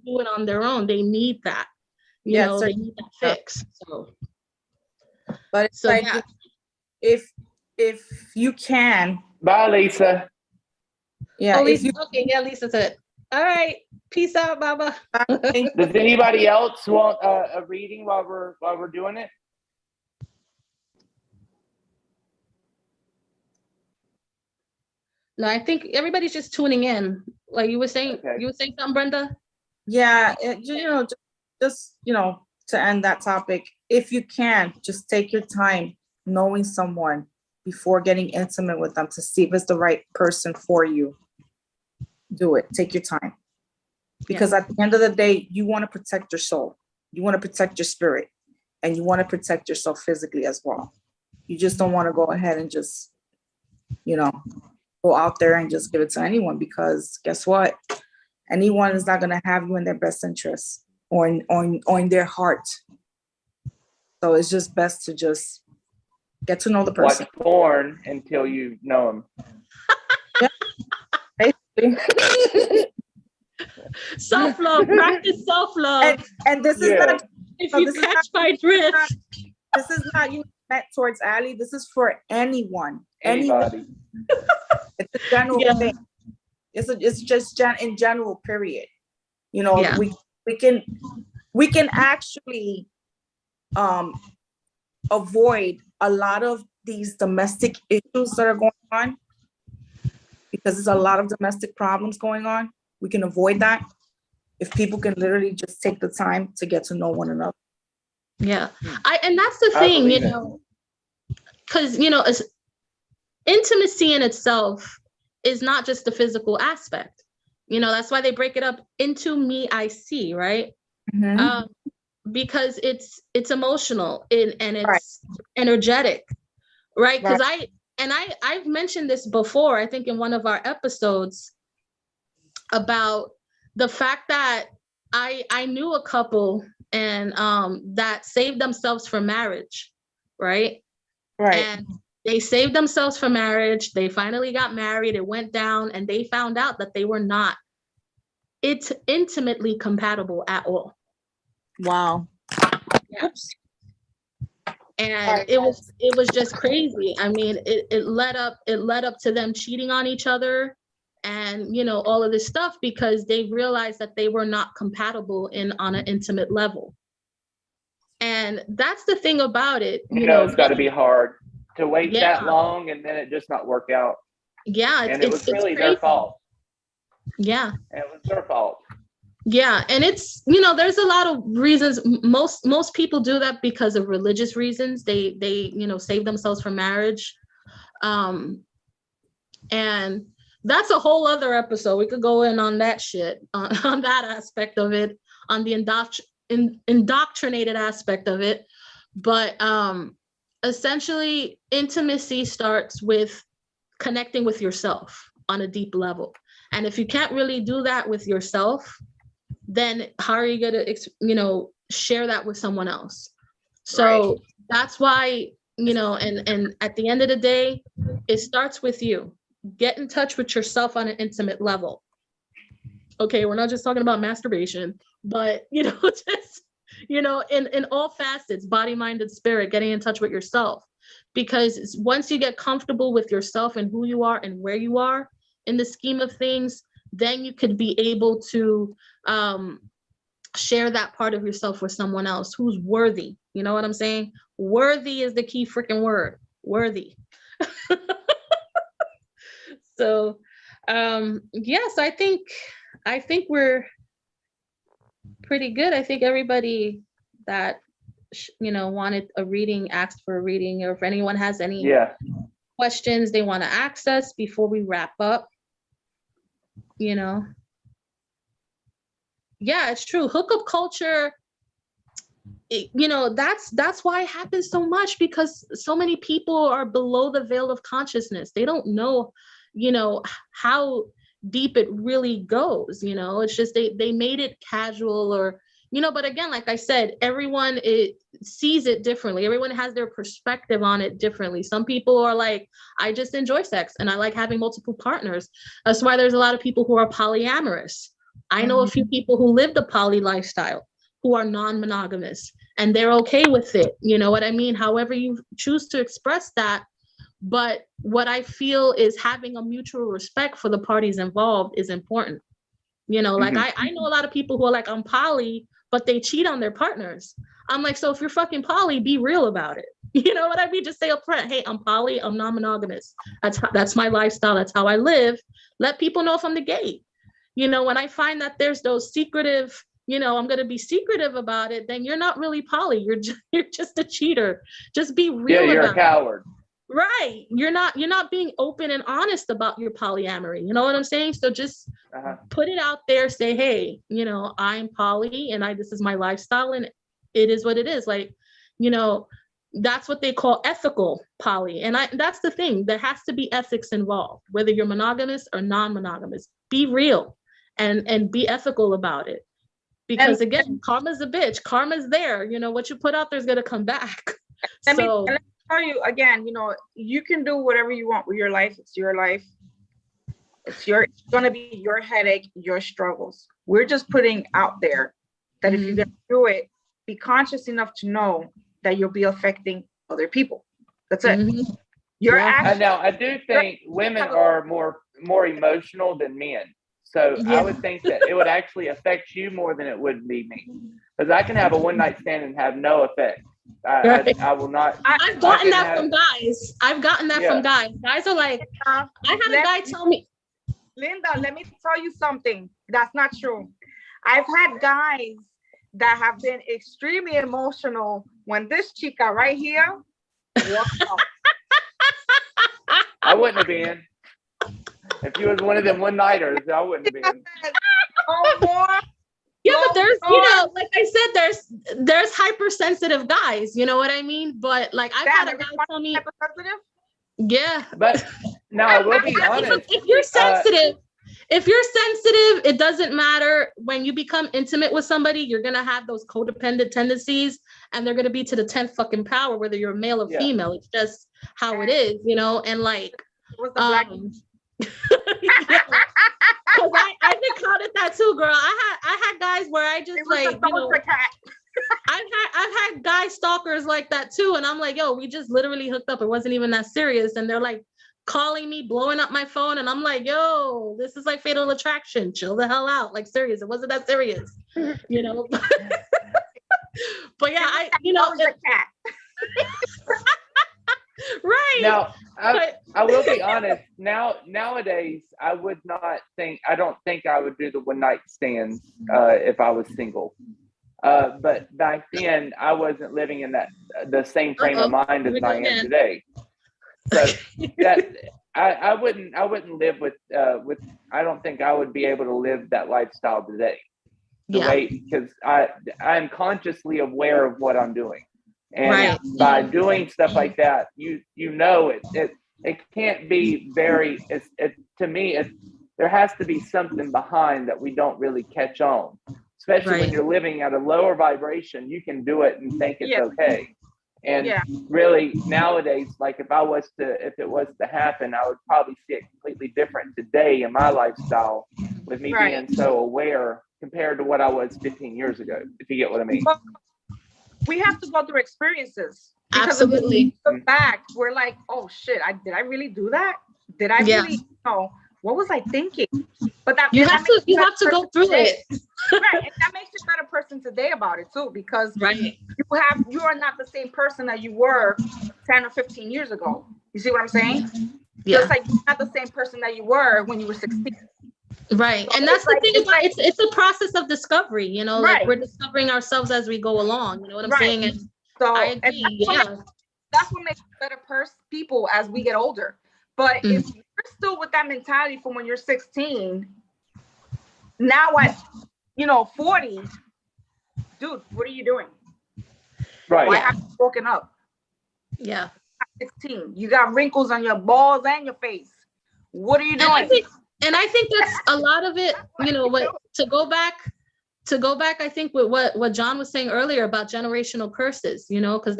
do it on their own. They need that, they need that fix. So, but it's if you can. Bye, Lisa. Yeah. Okay. Yeah, Lisa said. All right. Peace out, Baba. Does anybody else want a reading while we're doing it? No, I think everybody's just tuning in. Like you were saying, You were saying something, Brenda? Yeah, just to end that topic, if you can, just take your time knowing someone before getting intimate with them to see if it's the right person for you. Do it. Take your time. Because at the end of the day, you want to protect your soul. You want to protect your spirit. And you want to protect yourself physically as well. You just don't want to go ahead and just, go out there and just give it to anyone, because guess what? anyone is not going to have you in their best interest or in their heart. So it's just best to just get to know the person. Watch porn until you know them. Yeah, basically. Self-love, practice self-love. And this is not, if you catch my drift. This is not you meant towards Ali. This is for anyone. Anybody. It's a general thing. It's just in general, period. You know, we can actually avoid a lot of these domestic issues that are going on, because there's a lot of domestic problems going on. We can avoid that if people can literally just take the time to get to know one another. Yeah. And that's the thing, you know, because, you know, intimacy in itself is not just the physical aspect. You know, that's why they break it up into me, I see, right? Mm-hmm. Because it's emotional and it's energetic, right? Because I've mentioned this before, I think in one of our episodes, about the fact that I knew a couple and that saved themselves for marriage, right? And they saved themselves for marriage. They finally got married. It went down, and they found out that they were not intimately compatible at all. Wow. Yes. And it was just crazy. I mean, it led up to them cheating on each other, and, you know, all of this stuff, because they realized that they were not compatible on an intimate level. And that's the thing about it. You know, it's got to be hard to wait that long and then it just not work out. Yeah. And it was really their fault. Yeah. And it was their fault. Yeah. And it's, you know, there's a lot of reasons. Most people do that because of religious reasons. They, you know, save themselves from marriage. And that's a whole other episode. We could go in on that shit, on that aspect of it, on the indoctrinated aspect of it. But essentially, intimacy starts with connecting with yourself on a deep level. And if you can't really do that with yourself, then how are you going to, you know, share that with someone else? So that's why, you know, and at the end of the day, it starts with you. Get in touch with yourself on an intimate level. Okay, we're not just talking about masturbation, but, you know, just, you know, in all facets, body, mind, and spirit, getting in touch with yourself. Because once you get comfortable with yourself and who you are and where you are in the scheme of things, then you could be able to share that part of yourself with someone else who's worthy. You know what I'm saying? Worthy is the key freaking word. Worthy. So, yes, I think we're pretty good. I think everybody that, you know, wanted a reading asked for a reading, or if anyone has any questions they want to ask us before we wrap up, you know. Yeah, it's true. Hookup culture, you know, that's why it happens so much, because so many people are below the veil of consciousness. They don't know, you know, how deep it really goes. You know, it's just they made it casual, or, you know, but again, like I said, everyone sees it differently. Everyone has their perspective on it differently. Some people are like, I just enjoy sex and I like having multiple partners. That's why there's a lot of people who are polyamorous. I know a few people who live the poly lifestyle who are non-monogamous, and they're okay with it. You know what I mean? However you choose to express that. But what I feel is having a mutual respect for the parties involved is important. You know, like I know a lot of people who are like, I'm poly, but they cheat on their partners. I'm like, so if you're fucking poly, be real about it. You know what I mean? Just say up front, hey, I'm poly, I'm non-monogamous. That's my lifestyle. That's how I live. Let people know if I'm the gay. You know, when I find that there's those secretive, you know, I'm going to be secretive about it, then you're not really poly. You're just a cheater. Just be real. Yeah, you're a coward. Right. You're not being open and honest about your polyamory. You know what I'm saying? So just put it out there, say, hey, you know, I'm poly and this is my lifestyle and it is what it is. Like, you know, that's what they call ethical poly. And that's the thing. There has to be ethics involved, whether you're monogamous or non-monogamous. Be real and be ethical about it. Because again, karma's a bitch. Karma's there. You know, what you put out there is gonna come back. Let me tell you again, you know, you can do whatever you want with your life. It's your life. It's gonna be your headache, your struggles. We're just putting out there that if you're gonna do it, be conscious enough to know that you'll be affecting other people. That's it. Now I do think women are more emotional than men. So I would think that it would actually affect you more than it would be me. Because I can have a one night stand and have no effect. I will not. I've gotten that from guys. I've gotten that from guys. Guys are like, I had a guy tell me. Linda, let me tell you something. That's not true. I've had guys that have been extremely emotional when this chica right here walked out. I wouldn't have been. If you was one of them one-nighters, I wouldn't have been. Oh, boy. Yeah, but there's, you know, like I said, there's hypersensitive guys, you know what I mean? But like I've had a guy tell me, yeah. But now I will be honest. If you're sensitive, it doesn't matter. When you become intimate with somebody, you're gonna have those codependent tendencies, and they're gonna be to the 10th fucking power, whether you're male or female. It's just how it is, you know. And like, Cause I've encountered that too, girl. I had guys where I just like, you know, I've had guy stalkers like that too, and I'm like, yo, we just literally hooked up. It wasn't even that serious, and they're like calling me, blowing up my phone, and I'm like, yo, this is like Fatal Attraction. Chill the hell out. Like, serious. It wasn't that serious, you know. But yeah, you know. Right. Now, I will be honest. Nowadays, I don't think I would do the one night stands if I was single. But back then, I wasn't living in the same frame of mind as I am today. So that I wouldn't live with. I don't think I would be able to live that lifestyle today. Because I'm consciously aware of what I'm doing. And by doing stuff like that, you know it can't be very. To me, there has to be something behind that we don't really catch on. Especially when you're living at a lower vibration, you can do it and think it's okay. And really, nowadays, like if it was to happen, I would probably see it completely different today in my lifestyle, with me being so aware compared to what I was 15 years ago. If you get what I mean. We have to go through experiences. Absolutely. Look back, we're like, oh shit, did I really do that? Did I really know? What was I thinking? But you have to go through it. Right. And that makes you a better person today about it too, because you are not the same person that you were 10 or 15 years ago. You see what I'm saying? Yeah. Just like you're not the same person that you were when you were 16. Right. So and that's the thing about it's a process of discovery, you know, like we're discovering ourselves as we go along. You know what I'm saying? And so I agree. That's what makes better people as we get older. But if you're still with that mentality from when you're 16, now at 40, dude, what are you doing? Right. Why haven't you woken up? Yeah. 16. You got wrinkles on your balls and your face. What are you doing? And I think that's a lot of it, you know, to go back, I think with what John was saying earlier about generational curses, you know, because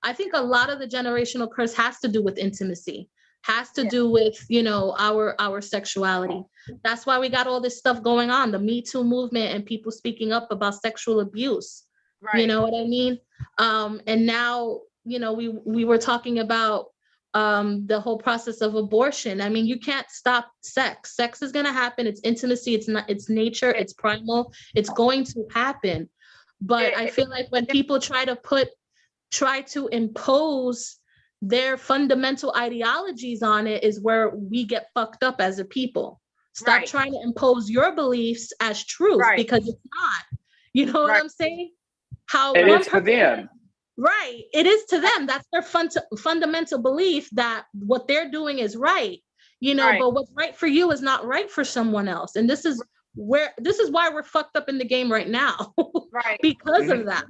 I think a lot of the generational curse has to do with intimacy, has to do with, you know, our sexuality. That's why we got all this stuff going on, the Me Too movement and people speaking up about sexual abuse. Right. You know what I mean? And now, you know, we were talking about the whole process of abortion. I mean, you can't stop sex. Sex is going to happen. It's intimacy. It's nature. It's primal. It's going to happen. But I feel like when people try to impose their fundamental ideologies on it is where we get fucked up as a people. Stop trying to impose your beliefs as truth because it's not. You know what I'm saying? It is for them. Right. It is to them. That's their fundamental belief that what they're doing is right, you know, but what's right for you is not right for someone else. And this is why we're fucked up in the game right now. Right. Because of that.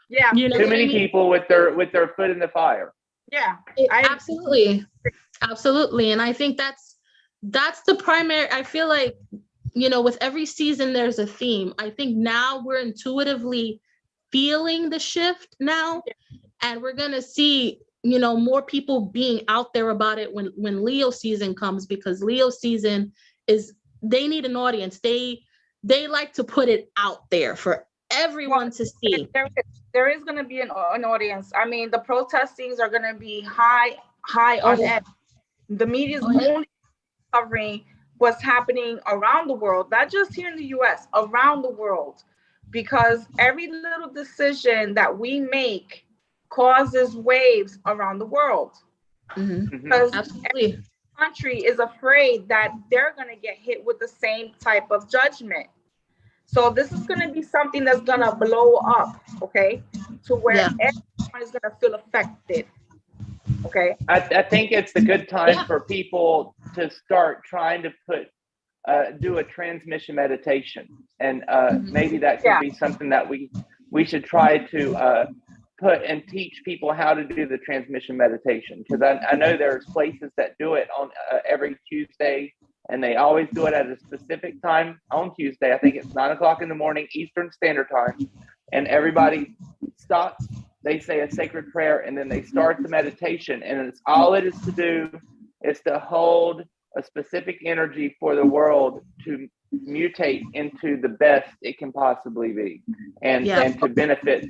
Yeah. You know too many people with their foot in the fire. Yeah. Absolutely. Absolutely. And I think that's the primary, I feel like you know, with every season, there's a theme. I think now we're intuitively feeling the shift now, and we're going to see, you know, more people being out there about it when Leo season comes, because Leo season is, they need an audience. They like to put it out there for everyone to see. There is going to be an audience. I mean, the protestings are going to be high on edge. The media is only covering what's happening around the world, not just here in the US, around the world, because every little decision that we make causes waves around the world. Because every country is afraid that they're going to get hit with the same type of judgment. So this is going to be something that's going to blow up, okay, to where everyone is going to feel affected. Okay. I think it's a good time for people to start trying to do a transmission meditation, and maybe that could be something that we should try to put and teach people how to do the transmission meditation, because I know there's places that do it on every Tuesday, and they always do it at a specific time on Tuesday. I think it's 9 o'clock in the morning Eastern Standard Time, and everybody stops. They say a sacred prayer, and then they start the meditation, and it's all it is to do is to hold a specific energy for the world to mutate into the best it can possibly be, and to benefit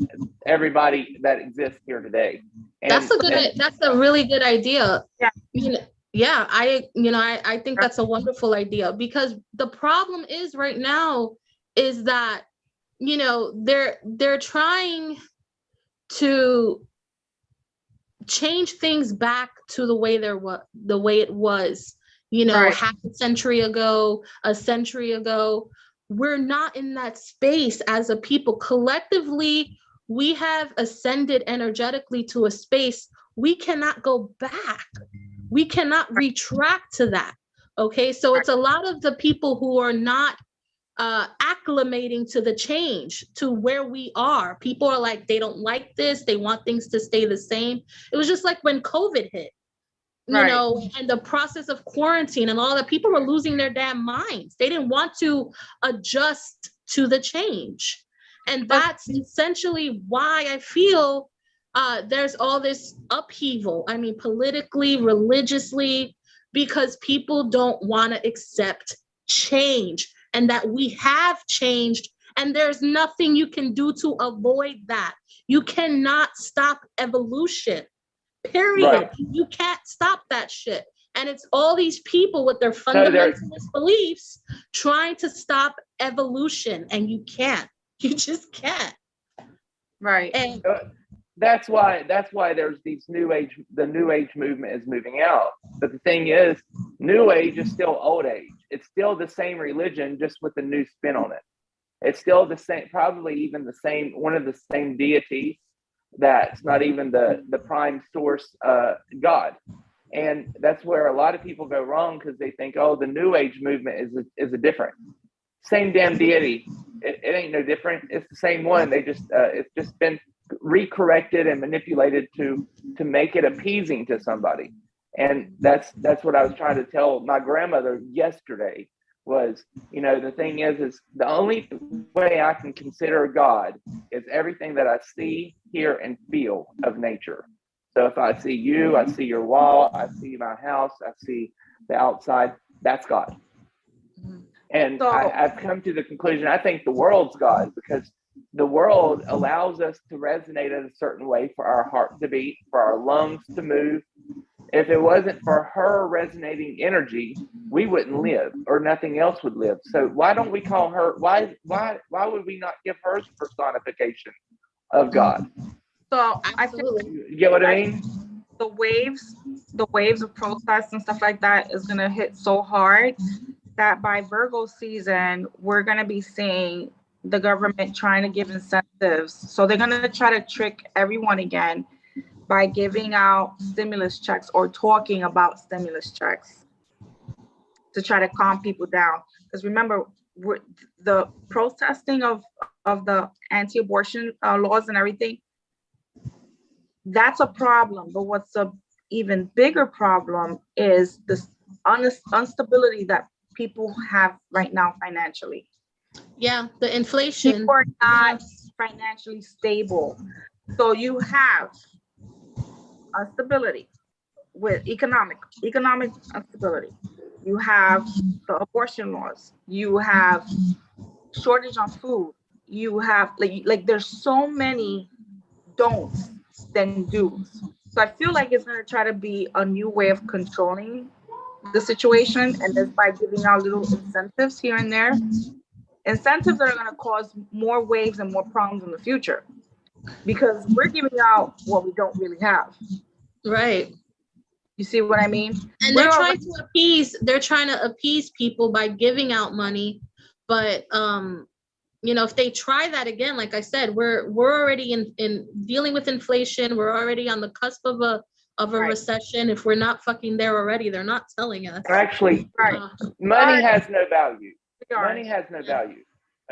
everybody that exists here today. And that's a really good idea. I think that's a wonderful idea, because the problem is right now is that, you know, they're trying to change things back to the way it was, you know, half a century ago. We're not in that space as a people. Collectively, we have ascended energetically to a space we cannot go back. We cannot retract to that. Okay, so it's a lot of the people who are not acclimating to the change, to where we are. People are like, they don't like this, they want things to stay the same. It was just like when COVID hit, you know, and the process of quarantine and all that, people were losing their damn minds. They didn't want to adjust to the change. And that's essentially why I feel there's all this upheaval. I mean, politically, religiously, because people don't want to accept change, and that we have changed, and there's nothing you can do to avoid that. You cannot stop evolution, period. You can't stop that shit. And it's all these people with their fundamentalist beliefs trying to stop evolution, and you can't. You just can't. Right. And that's why there's these the new age movement is moving out. But the thing is, new age is still old age. It's still the same religion, just with a new spin on it. It's still the same, probably even the same, one of the same deities that's not even the prime source God. And that's where a lot of people go wrong, because they think, oh, the new age movement is a different. Same damn deity. It ain't no different. It's the same one. They just it's just been recorrected and manipulated to make it appeasing to somebody. And that's what I was trying to tell my grandmother yesterday was, you know, the thing is the only way I can consider God is everything that I see, hear, and feel of nature. So if I see you, I see your wall, I see my house, I see the outside, that's God. And I've come to the conclusion, I think the world's God, because the world allows us to resonate in a certain way, for our heart to beat, for our lungs to move. If it wasn't for her resonating energy, we wouldn't live, or nothing else would live. So why don't we call her, why would we not give her the personification of God? So I think, you get what I mean? The waves of protests and stuff like that is going to hit so hard that by Virgo season, we're going to be seeing the government trying to give incentives. So they're going to try to trick everyone again by giving out stimulus checks or talking about stimulus checks to try to calm people down. Because remember, the protesting of the anti-abortion laws and everything, that's a problem. But what's a even bigger problem is this instability that people have right now financially. Yeah, the inflation. People are not financially stable. So you have a stability with economic stability. You have the abortion laws. You have shortage on food. You have like there's so many don'ts than do's. So I feel like it's gonna try to be a new way of controlling the situation, and that's by giving out little incentives here and there. Incentives that are gonna cause more waves and more problems in the future. Because we're giving out what we don't really have. Right. You see what I mean? And they're trying to appease people by giving out money. But you know, if they try that again, like I said, we're already in dealing with inflation. We're already on the cusp of a recession. If we're not fucking there already, they're not telling us. Actually, money has no value. Money has no value.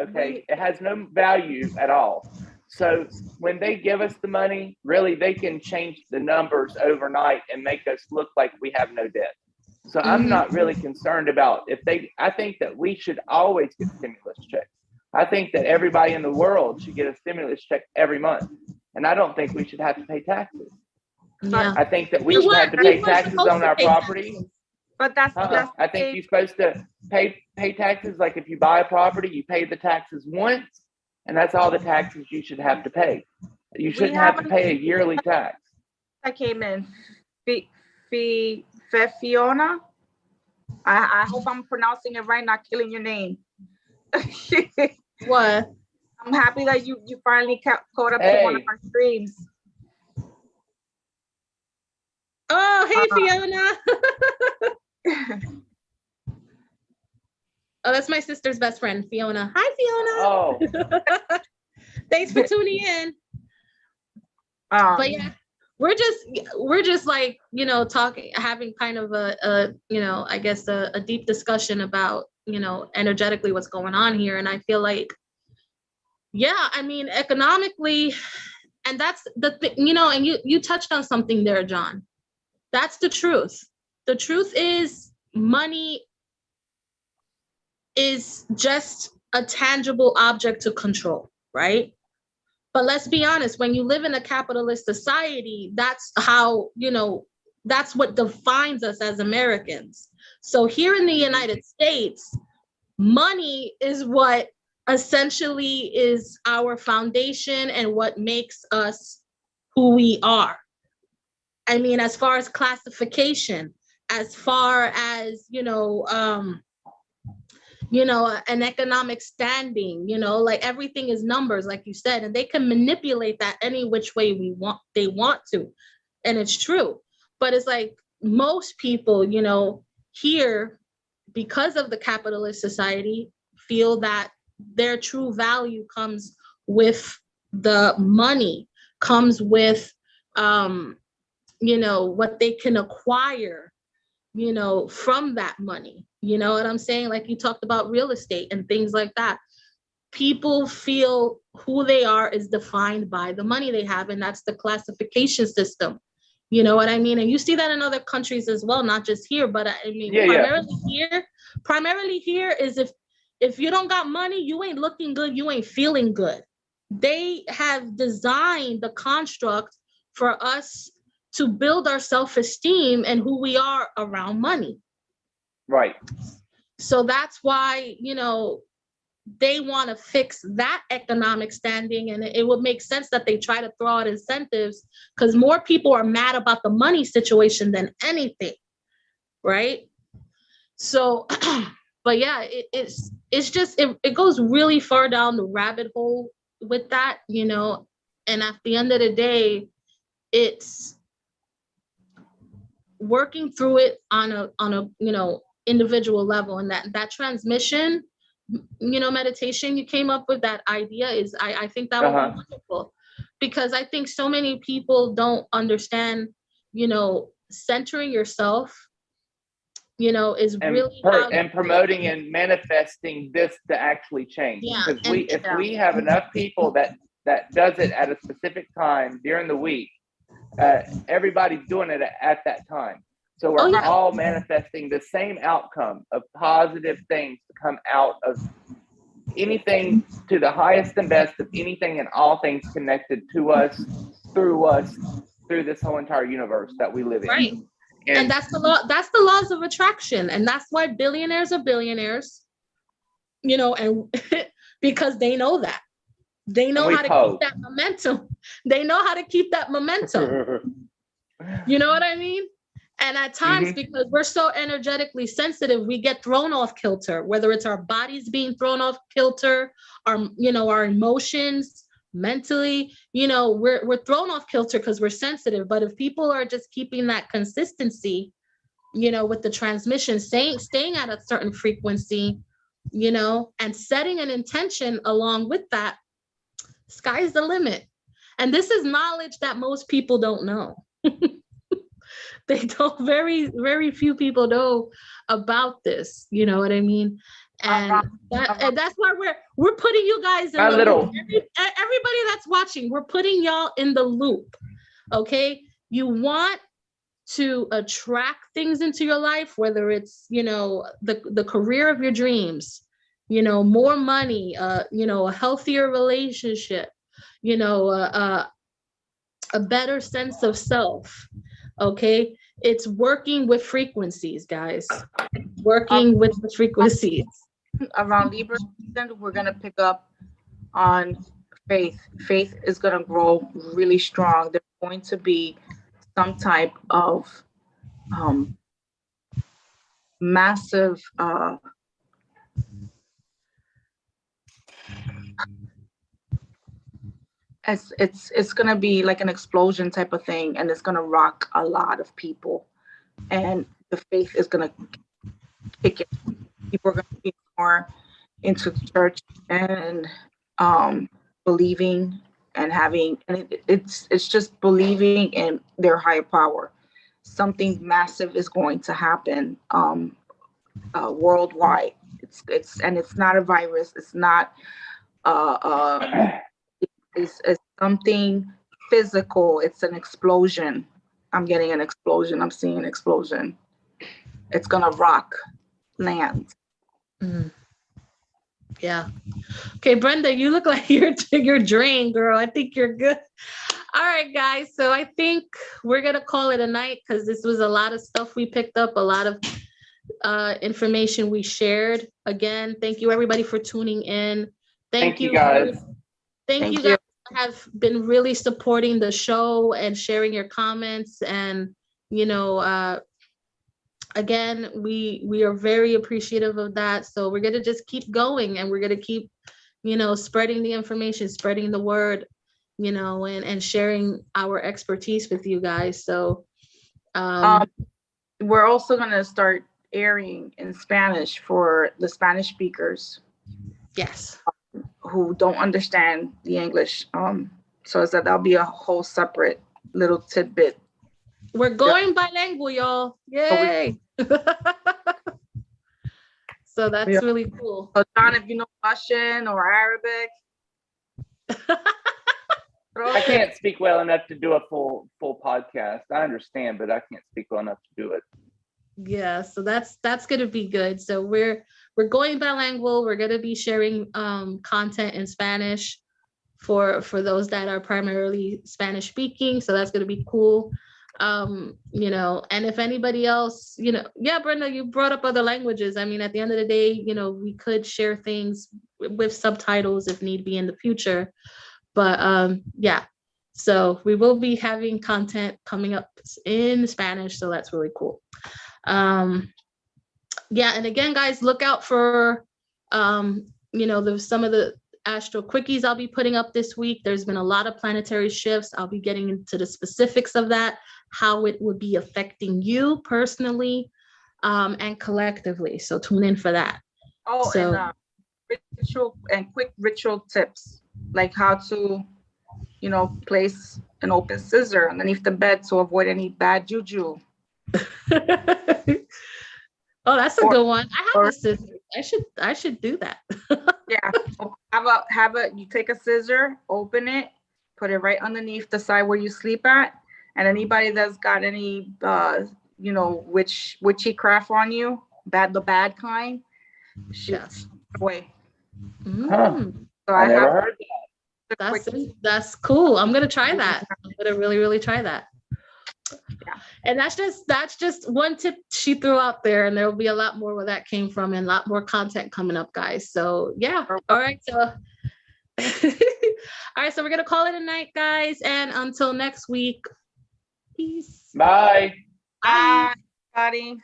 Okay, it has no value at all. So when they give us the money, really, they can change the numbers overnight and make us look like we have no debt. So I'm not really concerned about I think that we should always get stimulus checks. I think that everybody in the world should get a stimulus check every month. And I don't think we should have to pay taxes. Yeah. I think that we should have to pay taxes on our property. But that's I think you're supposed to pay taxes. Like if you buy a property, you pay the taxes once, and that's all the taxes you should have to pay. You shouldn't have to pay a yearly tax. I came in. Fiona. I hope I'm pronouncing it right, not killing your name. What? I'm happy that you finally caught up to one of our streams. Oh, hey, Fiona. Oh, that's my sister's best friend, Fiona. Hi, Fiona. Oh. Thanks for tuning in. But yeah, we're just like, you know, having kind of a you know, I guess a deep discussion about, you know, energetically what's going on here. And I feel like, yeah, I mean, economically, and that's the thing, you know, and you touched on something there, John. That's the truth. The truth is money is just a tangible object to control, right? But let's be honest, when you live in a capitalist society, that's how, you know, that's what defines us as Americans. So here in the United States, money is what essentially is our foundation and what makes us who we are. I mean, as far as classification, as far as, an economic standing, you know, like everything is numbers, like you said, and they can manipulate that any which way they want to. And it's true. But it's like most people, you know, here, because of the capitalist society, feel that their true value comes with the money, comes with, what they can acquire, you know, from that money. You know what I'm saying? Like you talked about real estate and things like that. People feel who they are is defined by the money they have, and that's the classification system. You know what I mean? And you see that in other countries as well, not just here, but I mean, primarily here is if you don't got money, you ain't looking good, you ain't feeling good. They have designed the construct for us to build our self-esteem and who we are around money. Right. So that's why, you know, they want to fix that economic standing, and it would make sense that they try to throw out incentives because more people are mad about the money situation than anything, right? So, but yeah, it's just, it goes really far down the rabbit hole with that, you know, and at the end of the day, it's working through it on a you know, individual level, and that transmission, you know, meditation you came up with, that idea is, I think that would be wonderful, because I think so many people don't understand, you know, centering yourself, you know, is really and promoting and manifesting this to actually change. Because if we have enough people that does it at a specific time during the week, everybody's doing it at that time. So we're all manifesting the same outcome of positive things to come out of anything to the highest and best of anything and all things connected to us, through this whole entire universe that we live in. Right. And that's the law. That's the laws of attraction. And that's why billionaires are billionaires, you know, and because they know that. They know how to keep that momentum. They know how to keep that momentum. You know what I mean? And at times, because we're so energetically sensitive, we get thrown off kilter, whether it's our bodies being thrown off kilter, our emotions, mentally, we're thrown off kilter because we're sensitive. But if people are just keeping that consistency, with the transmission, staying at a certain frequency, and setting an intention along with that, sky's the limit. And this is knowledge that most people don't know. They don't, very, very few people know about this. You know what I mean? And that's why we're putting you guys in the loop. Everybody that's watching, we're putting y'all in the loop. Okay. You want to attract things into your life, whether it's, the career of your dreams, more money, a healthier relationship, a better sense of self. Okay. It's working with frequencies, guys. Working with the frequencies. Around Libra, we're going to pick up on faith. Faith is going to grow really strong. There's going to be some type of massive it's going to be like an explosion type of thing, and it's going to rock a lot of people, and the faith is going to kick it. People are going to be more into church and believing and having, and it's just believing in their higher power. Something massive is going to happen worldwide. It's not a virus. It's not it's something physical. It's an explosion. I'm getting an explosion. I'm seeing an explosion. It's gonna rock land. Yeah. Okay, Brenda, you look like you're drained, girl. I think you're good. All right, guys. So I think we're gonna call it a night because this was a lot of stuff we picked up, a lot of information we shared. Again, thank you everybody for tuning in. Thank you guys. Thank you guys who have been really supporting the show and sharing your comments. And again, we are very appreciative of that. So we're gonna just keep going, and we're gonna keep spreading the information, spreading the word, and sharing our expertise with you guys. So we're also gonna start airing in Spanish for the Spanish speakers. Yes. Who don't understand the English. So that'll be a whole separate little tidbit. We're going bilingual, y'all. Yay. So that's really cool. So John, if you know Russian or Arabic. I can't speak well enough to do a full podcast. I understand, but I can't speak well enough to do it. Yeah, so that's gonna be good. So we're going bilingual. We're gonna be sharing content in Spanish for those that are primarily Spanish speaking. So that's gonna be cool. And if anybody else, Brenda, you brought up other languages. I mean, at the end of the day, we could share things with subtitles if need be in the future. But yeah, so we will be having content coming up in Spanish. So that's really cool. Yeah, and again, guys, look out for there's some of the astro quickies I'll be putting up this week. There's been a lot of planetary shifts. I'll be getting into the specifics of that, how it would be affecting you personally and collectively. So tune in for that. And ritual and quick ritual tips, like how to place an open scissor underneath the bed to avoid any bad juju. Oh, that's a good one. I have a scissor. I should do that. Yeah. You take a scissor, open it, put it right underneath the side where you sleep at. And anybody that's got any you know, witchy craft on you, the bad kind, Yes. away. Mm. So I never have heard That's cool. I'm gonna try that. I'm gonna really try that. Yeah. And that's just one tip she threw out there, and there will be a lot more where that came from, and a lot more content coming up, guys. So yeah. All right. So all right. So we're gonna call it a night, guys, and until next week. Peace. Bye. Bye, everybody.